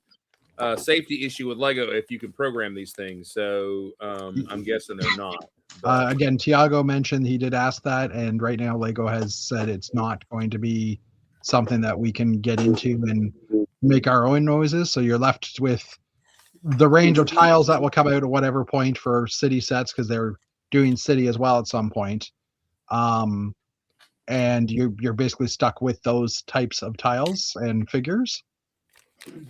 a safety issue with Lego if you can program these things. So I'm guessing they're not. Again, Tiago mentioned he did ask that, and right now Lego has said it's not going to be something that we can get into and make our own noises. So you're left with the range of tiles that will come out at whatever point for city sets, because they're doing city as well at some point. And you're basically stuck with those types of tiles and figures.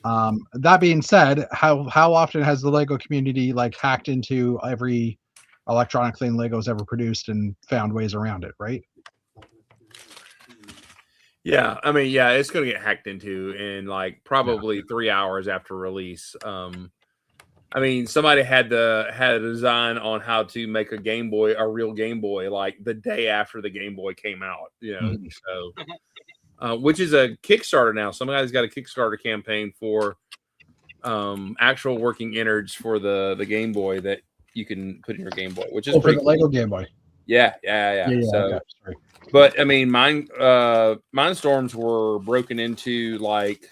That being said, how often has the Lego community like hacked into every electronic thing Lego's ever produced and found ways around it, right? Yeah, I mean, yeah, it's going to get hacked into in like probably 3 hours after release. I mean, somebody had a design on how to make a Game Boy, a real Game Boy, like the day after the Game Boy came out. So, which is a Kickstarter now. Somebody's got a Kickstarter campaign for actual working innards for the Game Boy that you can put in your Game Boy, which is pretty for the cool. Lego Game Boy. Yeah. So, okay, but I mean, Mindstorms were broken into like.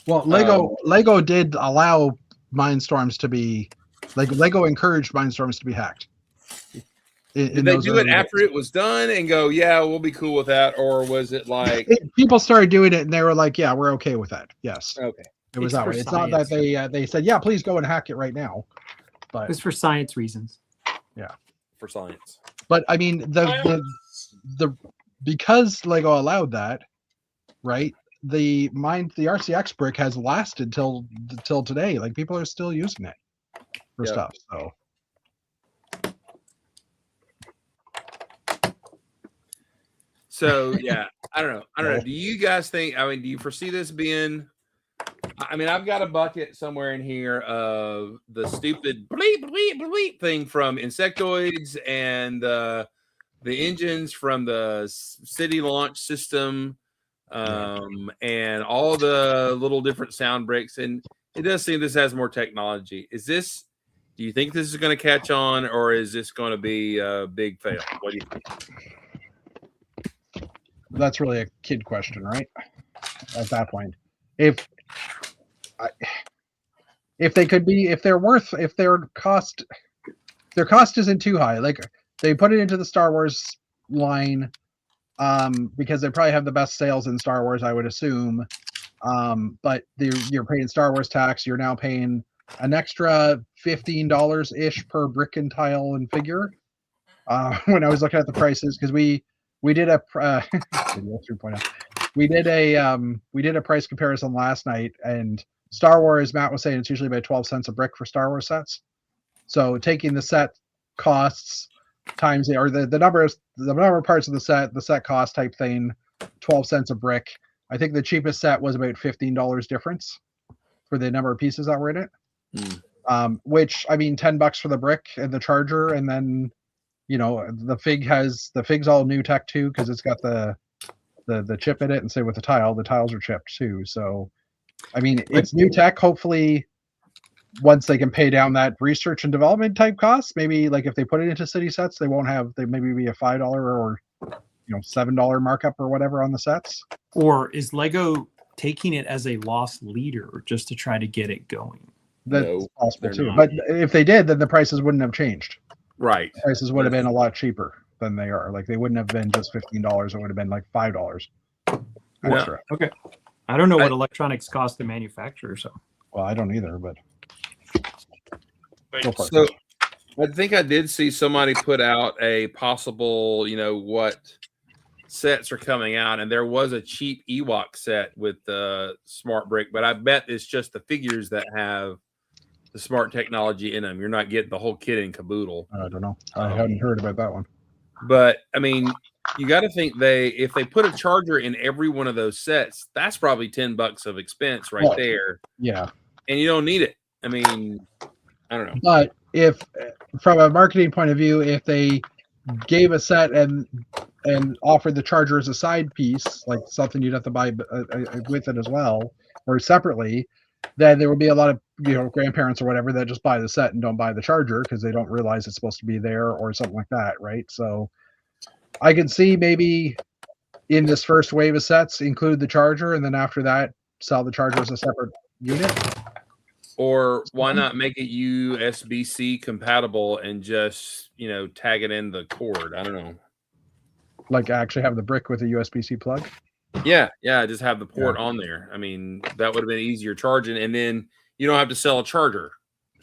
Well, Lego did allow Mindstorms to be, like Lego encouraged Mindstorms to be hacked. Did they do it after it was done and go, yeah, we'll be cool with that, or was it like people started doing it and they were like, yeah, we're okay with that? Yes. Okay. It was that way. It's not that they said, yeah, please go and hack it right now. But it's for science reasons. Yeah. For science. But I mean, the because Lego allowed that, right? The RCX brick has lasted till today. Like people are still using it for stuff. So yeah, I don't know. Do you guys think? I mean, do you foresee this being? I mean, I've got a bucket somewhere in here of the stupid bleep bleep bleep thing from Insectoids and the engines from the city launch system, and all the little different sound breaks. And it does seem this has more technology. Do you think this is going to catch on, or is this going to be a big fail? What do you think? That's really a kid question, right? At that point, if their cost isn't too high, like they put it into the Star Wars line, because they probably have the best sales in Star Wars, I would assume. But you're paying Star Wars tax. You're now paying an extra $15 ish per brick and tile and figure. When I was looking at the prices, because we did a we did a price comparison last night, and Star Wars, Matt was saying it's usually about 12 cents a brick for Star Wars sets. So taking the set costs times the number of parts of the set cost type thing, 12 cents a brick. I think the cheapest set was about $15 difference for the number of pieces that were in it. Which, I mean, $10 for the brick and the charger, and then the fig's all new tech too, because it's got the chip in it, and same with the tiles are chipped too. So I mean, it's new tech. Hopefully once they can pay down that research and development type costs, maybe like if they put it into city sets, they maybe be a $5 or $7 markup or whatever on the sets. Or is Lego taking it as a loss leader just to try to get it going? That's possible too. But if they did, then the prices wouldn't have changed. Right. The prices would have been a lot cheaper than they are. Like they wouldn't have been just $15. It would have been like $5 extra. Yeah. Okay. I don't know what electronics cost to manufacture. So. Well, I don't either, but. So I think I did see somebody put out a possible, what sets are coming out, and there was a cheap Ewok set with the smart brick, but I bet it's just the figures that have the smart technology in them. You're not getting the whole kit and caboodle. I don't know. I hadn't heard about that one. But I mean, you got to think if they put a charger in every one of those sets, that's probably $10 of expense right there. Yeah, and you don't need it. I mean, I don't know. But if, from a marketing point of view, if they gave a set and offered the charger as a side piece, like something you'd have to buy with it as well or separately, then there would be a lot of grandparents or whatever that just buy the set and don't buy the charger because they don't realize it's supposed to be there or something like that, right? So I can see maybe in this first wave of sets include the charger, and then after that sell the charger as a separate unit. Or why not make it USB-C compatible and just, tag it in the cord? I don't know. Like actually have the brick with a USB-C plug? Yeah, just have the port on there. I mean, that would have been easier charging, and then you don't have to sell a charger.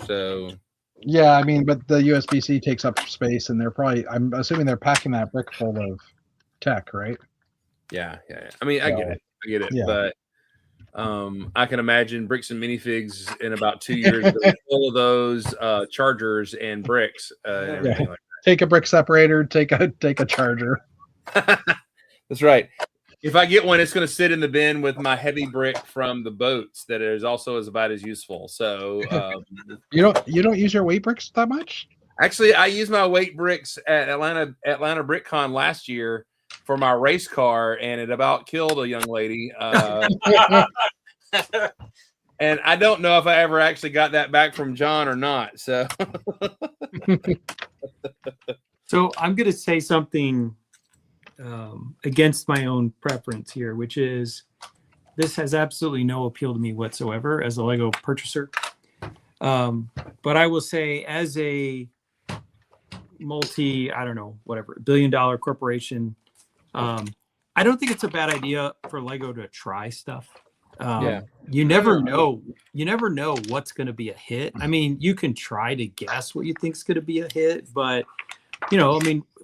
So yeah, I mean, but the USB-C takes up space, and I'm assuming they're packing that brick full of tech, right? Yeah. I mean, I get it. Yeah. But I can imagine bricks and minifigs in about 2 years full of those chargers and bricks and everything like that. Take a brick separator, take a charger. That's right. If I get one, it's going to sit in the bin with my heavy brick from the boats that is also about as useful. So you don't use your weight bricks that much? Actually, I used my weight bricks at Atlanta BrickCon last year for my race car, and it about killed a young lady. And I don't know if I ever actually got that back from John or not. So, so I'm going to say something against my own preference here, which is this has absolutely no appeal to me whatsoever as a Lego purchaser. But I will say, as a billion-dollar corporation, I don't think it's a bad idea for Lego to try stuff. You never know what's going to be a hit. I mean, you can try to guess what you think is going to be a hit, but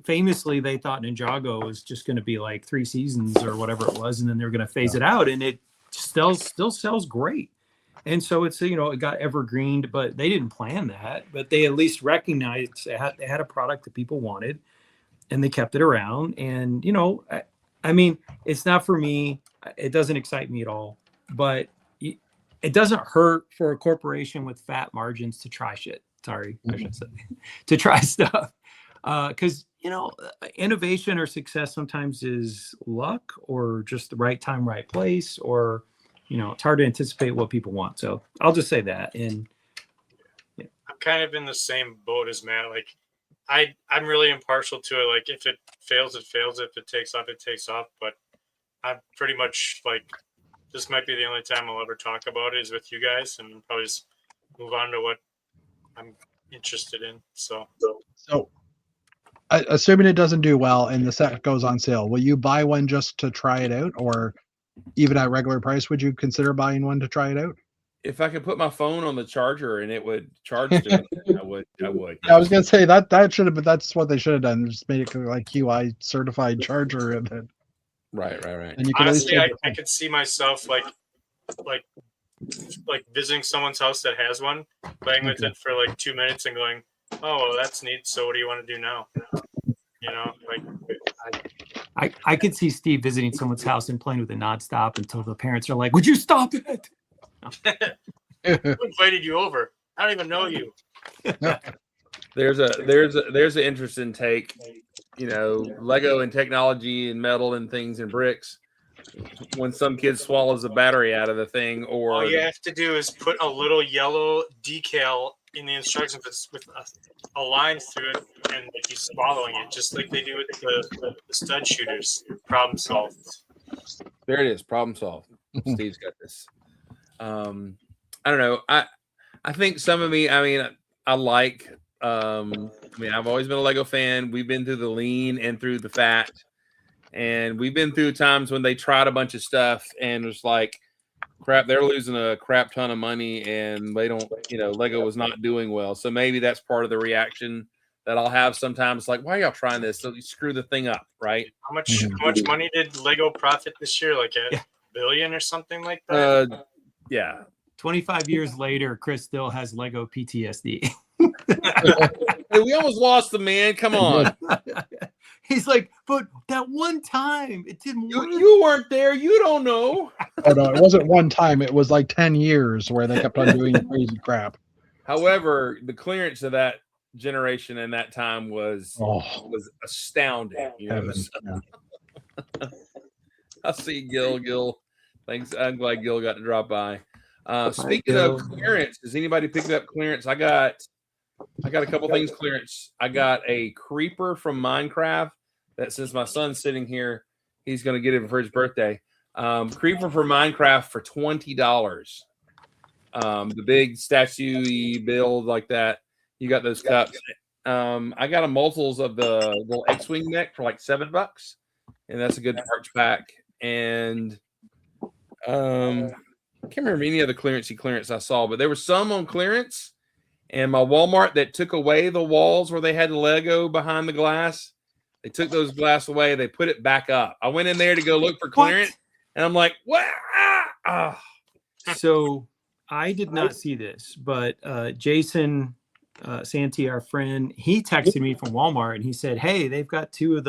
famously they thought Ninjago was just going to be like 3 seasons or whatever it was, and then they're going to phase it out, and it still sells great. And so it's, it got evergreened, but they didn't plan that, but they at least recognized they had a product that people wanted, and they kept it around. And, I mean, it's not for me. It doesn't excite me at all, but it doesn't hurt for a corporation with fat margins to try shit. Sorry, I should say, to try stuff. Because, innovation or success sometimes is luck or just the right time, right place, or, it's hard to anticipate what people want. So I'll just say that. And I'm kind of in the same boat as Matt. Like, I'm really impartial to it. Like, if it fails, it fails. If it takes off, it takes off. But I'm pretty much like, this might be the only time I'll ever talk about it is with you guys, and probably just move on to what I'm interested in. So assuming it doesn't do well and the set goes on sale, will you buy one just to try it out, or even at regular price, would you consider buying one to try it out? If I could put my phone on the charger and it would charge to it, I would. I was gonna say that should have, but that's what they should have done. Just made it like QI certified charger, and then right. And you can honestly, I could see myself like visiting someone's house that has one, playing with it for like 2 minutes, and going, "Oh, well, that's neat. So what do you want to do now?" I could see Steve visiting someone's house and playing with it nonstop until the parents are like, "Would you stop it?" Who invited you over? I don't even know you. There's an interesting take, Lego and technology and metal and things and bricks. When some kid swallows a battery out of the thing, or all you have to do is put a little yellow decal in the instructions with a line through it, and like he's swallowing it, just like they do with the stud shooters. Problem solved. There it is. Problem solved. Steve's got this. I don't know. I think some of me, I like, I've always been a Lego fan. We've been through the lean and through the fat, and we've been through times when they tried a bunch of stuff and it was like, crap, they're losing a crap ton of money, and they don't, Lego was not doing well. So maybe that's part of the reaction that I'll have sometimes. Like, why are y'all trying this? So you screw the thing up, right? How much money did Lego profit this year? Like $1 billion or something like that? Yeah. 25 years later, Chris still has Lego PTSD. Hey, we almost lost the man. Come on. He's like, but that one time it didn't work. You weren't there. You don't know. Oh no, it wasn't one time. It was like 10 years where they kept on doing crazy crap. However, the clearance of that generation and that time was astounding. I see Gil. Thanks. I'm glad Gil got to drop by. Speaking of clearance, does anybody pick up clearance? I got a couple things clearance. I got a creeper from Minecraft that, since my son's sitting here, he's going to get it for his birthday. Creeper for Minecraft for $20. The big statue build like that. You got those cups. I got a multiples of the little X-Wing mech for like $7, and that's a good parts pack. And I can't remember any other clearance I saw, but there was some on clearance. And my Walmart that took away the walls where they had the Lego behind the glass, they took those glass away. They put it back up. I went in there to go look for clearance, and I'm like, "What? So I did not see this, but Jason Santee, our friend, he texted me from Walmart and he said, "Hey, they've got 2 of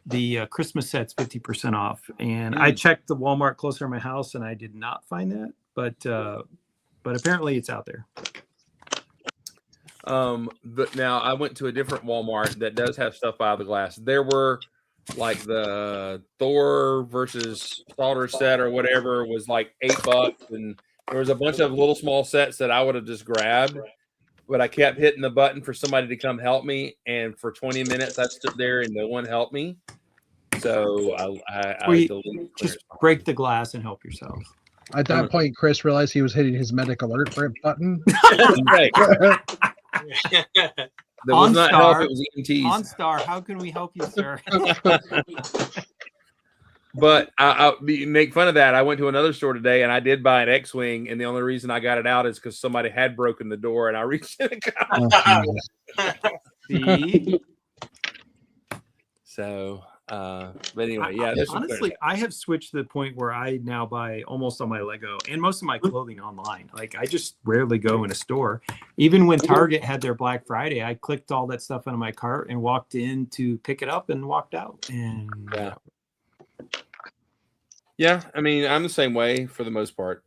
the Christmas sets 50% off." And I checked the Walmart closer to my house and I did not find that, but apparently it's out there. But now I went to a different Walmart that does have stuff out of the glass. There were like the Thor versus Slaughter set or whatever was like $8, and there was a bunch of little small sets that I would have just grabbed, but I kept hitting the button for somebody to come help me, and for 20 minutes I stood there and no one helped me. So I just break the glass and help yourself. At that point, Chris realized he was hitting his medic alert button. Right. That was not help, it was EMTs. OnStar, how can we help you, sir? But I make fun of that. I went to another store today and I did buy an X-Wing, and the only reason I got it out is because somebody had broken the door and I reached in and got it. See? So, but anyway, yeah. Honestly, I have switched to the point where I now buy almost all my Lego and most of my clothing online. Like, I just rarely go in a store. Even when Target had their Black Friday, I clicked all that stuff out of my cart and walked in to pick it up and walked out. And yeah, I mean, I'm the same way for the most part.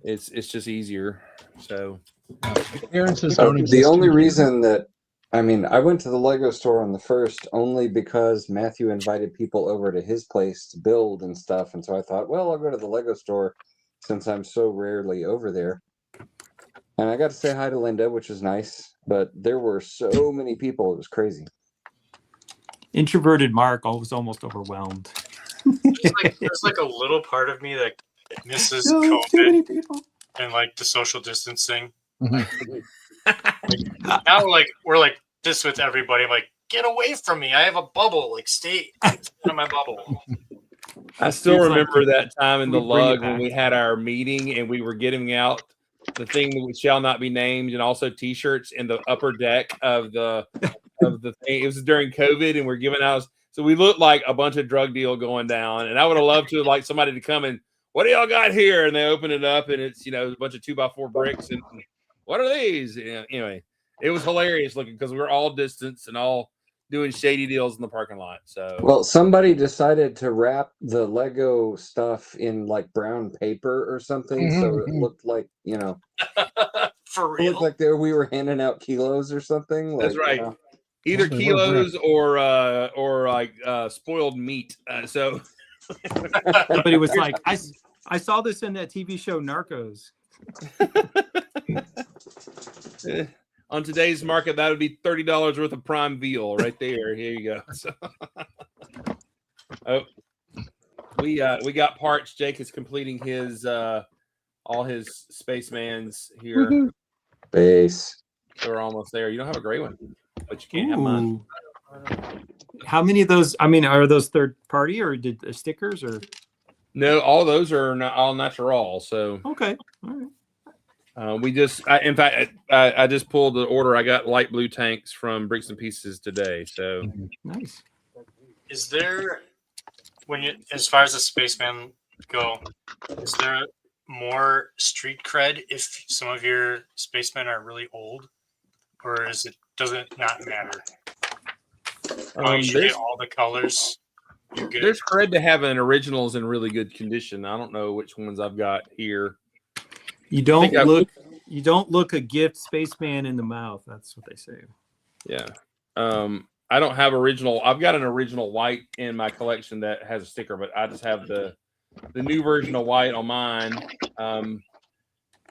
It's just easier. So the only reason that I went to the Lego store on the first only because Matthew invited people over to his place to build and stuff, and so I thought, well, I'll go to the Lego store since I'm so rarely over there. And I got to say hi to Linda, which was nice, but there were so many people, it was crazy. Introverted Mark was almost overwhelmed. There's like a little part of me that misses COVID and like the social distancing. Now we're this with everybody. I'm like, get away from me! I have a bubble. Like, stay in my bubble. I still remember that time in the lug when we had our meeting and we were giving out the thing that shall not be named, and also T-shirts in the upper deck of the thing. It was during COVID, and we're giving out. So we looked like a bunch of drug deal going down, and I would have loved to like somebody to come and, what do y'all got here? And they open it up, and it's a bunch of 2x4 bricks, and what are these? Anyway, it was hilarious looking because we were all distanced and all doing shady deals in the parking lot. So, well, somebody decided to wrap the Lego stuff in like brown paper or something, so it looked like for real. It looked like we were handing out kilos or something. That's right. Either kilos or like spoiled meat. So somebody was like, I saw this in that TV show Narcos. On today's market, that would be $30 worth of prime veal right there. Here you go. So, we got parts. Jake is completing his all his Spacemans here. Base. So we're almost there. You don't have a gray one, but you can't have mine. How many of those? I mean, are those third party or did stickers or? No, all those are all natural. So okay, all right. I just pulled the order. I got light blue tanks from Bricks and Pieces today. So nice. Is there, as far as the Spaceman go, is there more street cred if some of your spacemen are really old, or does it not matter? You get all the colors. You're good. There's cred to having originals in really good condition. I don't know which ones I've got here. You don't look a gift spaceman in the mouth. That's what they say. Yeah. I don't have original. I've got an original white in my collection that has a sticker, but I just have the new version of white on mine.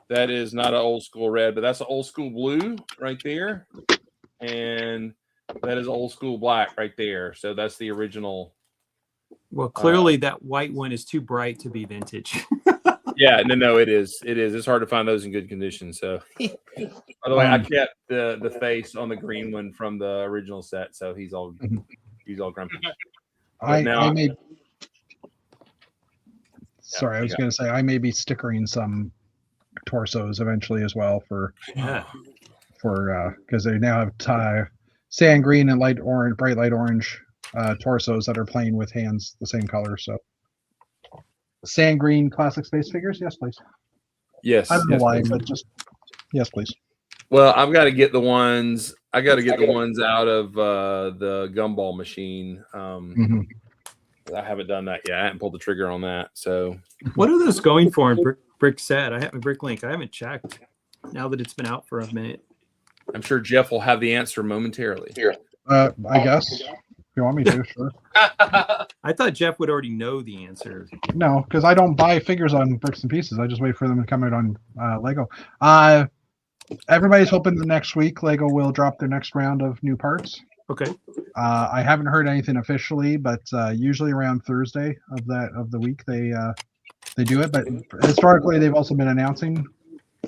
That is not an old school red, but that's an old school blue right there. And that is old school black right there. So that's the original. Well, clearly that white one is too bright to be vintage. Yeah, no, it is. It's hard to find those in good condition. So, by the way, I kept the face on the green one from the original set, so he's all grumpy. I was going to say I may be stickering some torsos eventually as well for because they now have sand green and bright light orange torsos that are playing with hands the same color. So Sand green classic space figures? Yes, please. Yes. I don't know yes, why, please. but just yes, please. Well, I've got to get the ones. I got to get the ones out of the gumball machine. I haven't done that yet. I haven't pulled the trigger on that. So, what are those going for in Brick Set? I have Bricklink. I haven't checked now that it's been out for a minute. I'm sure Jeff will have the answer momentarily. I guess if you want me to, sure. I thought Jeff would already know the answer. No, because I don't buy figures on Bricks and Pieces. I just wait for them to come out on Lego. Everybody's hoping the next week Lego will drop their next round of new parts. Okay. I haven't heard anything officially, but usually around Thursday of the week they do it. But historically, they've also been announcing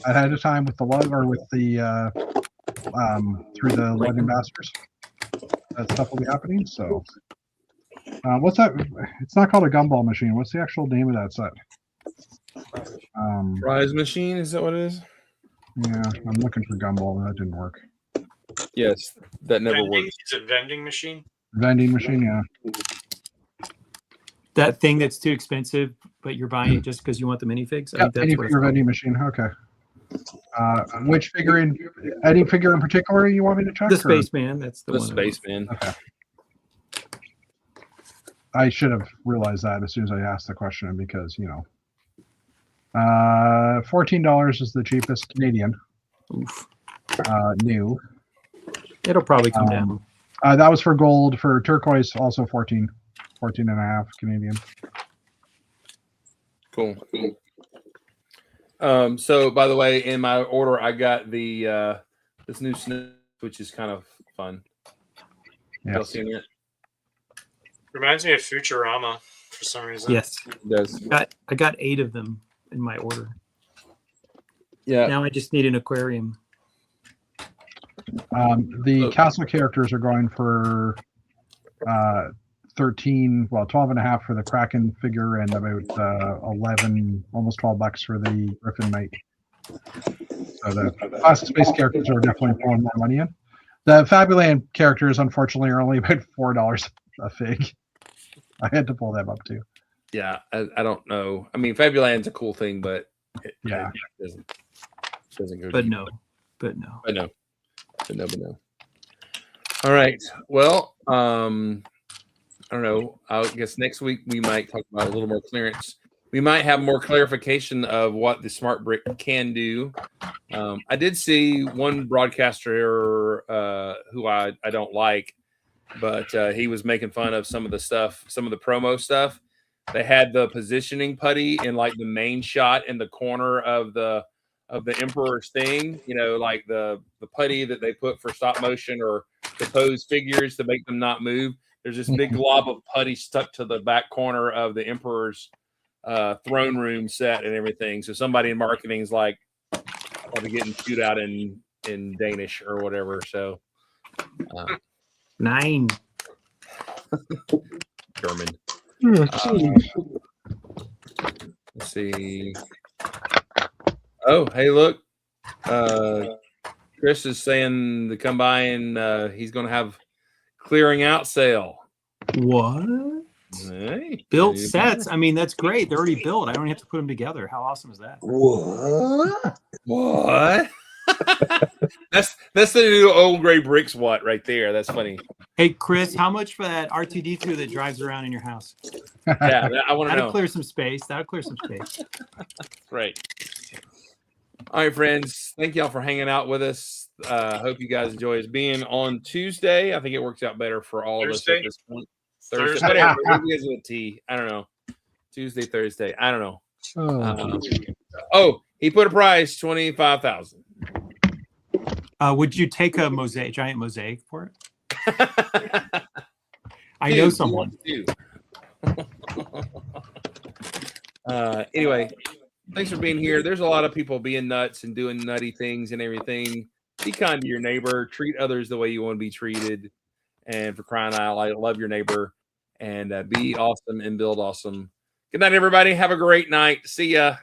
ahead of time with the lug or with the through the lug ambassadors. That stuff will be happening. So, what's that? It's not called a gumball machine. What's the actual name of that set? Prize machine, is that what it is? Yeah, I'm looking for gumball, but that didn't work. Yes, that never worked. Is it vending machine? Vending machine, yeah. That thing that's too expensive, but you're buying it just because you want the minifigs. I Yeah, think that's what minifigure vending machine. Okay. Which figure in any figure in particular you want me to check? the Spaceman. That's the The one. Spaceman. Okay. I should have realized that as soon as I asked the question because $14 is the cheapest Canadian. Oof. New. It'll probably come down. That was for gold. For turquoise, also 14 and a half Canadian. Cool. So by the way, in my order, I got the this new snow, which is kind of fun. Y'all seen it? Reminds me of Futurama for some reason. Yes. It does. I got 8 of them in my order. Yeah. Now I just need an aquarium. The castle characters are going for 12 and a half for the Kraken figure and about 11, almost $12 for the Griffin Knight. So the classic space characters are definitely pulling more money in. The Fabuland characters, unfortunately, are only about $4 a fig. I had to pull them up too. Yeah, I don't know. I mean, Fabuland's a cool thing, but it doesn't go. But deep. no. But no. But no. All right. Well, I don't know. I guess next week we might talk about a little more clearance. We might have more clarification of what the Smart Brick can do. I did see one broadcaster who I don't like, but he was making fun of some of the stuff, some of the promo stuff. They had the positioning putty in like the main shot in the corner of the Emperor's thing, like the putty that they put for stop motion or the pose figures to make them not move. There's this big glob of putty stuck to the back corner of the Emperor's throne room set and everything. So somebody in marketing is like probably getting chewed out in Danish or whatever. So 9. German. Let's see. Oh, hey, look. Chris is saying to come by and he's going to have clearing out sale. What? Hey, Built sets. I mean, that's great. They're already built. I don't have to put them together. How awesome is that? What? that's the new old gray bricks right there. That's funny. Hey, Chris, how much for that R2-D2 that drives around in your house? Yeah, I want to know. That'll clear some space. Great. All right, friends. Thank y'all for hanging out with us. Hope you guys enjoy us being on Tuesday. I think it works out better for all of us at this point. Thursday. Whatever. Maybe it's with T. I don't know. Tuesday, Thursday. I don't know. He put a price, $25,000. Would you take a giant mosaic for it? I know someone. Anyway, thanks for being here. There's a lot of people being nuts and doing nutty things and everything. Be kind to your neighbor. Treat others the way you want to be treated. And for crying out loud, love your neighbor. And be awesome and build awesome. Good night, everybody. Have a great night. See ya.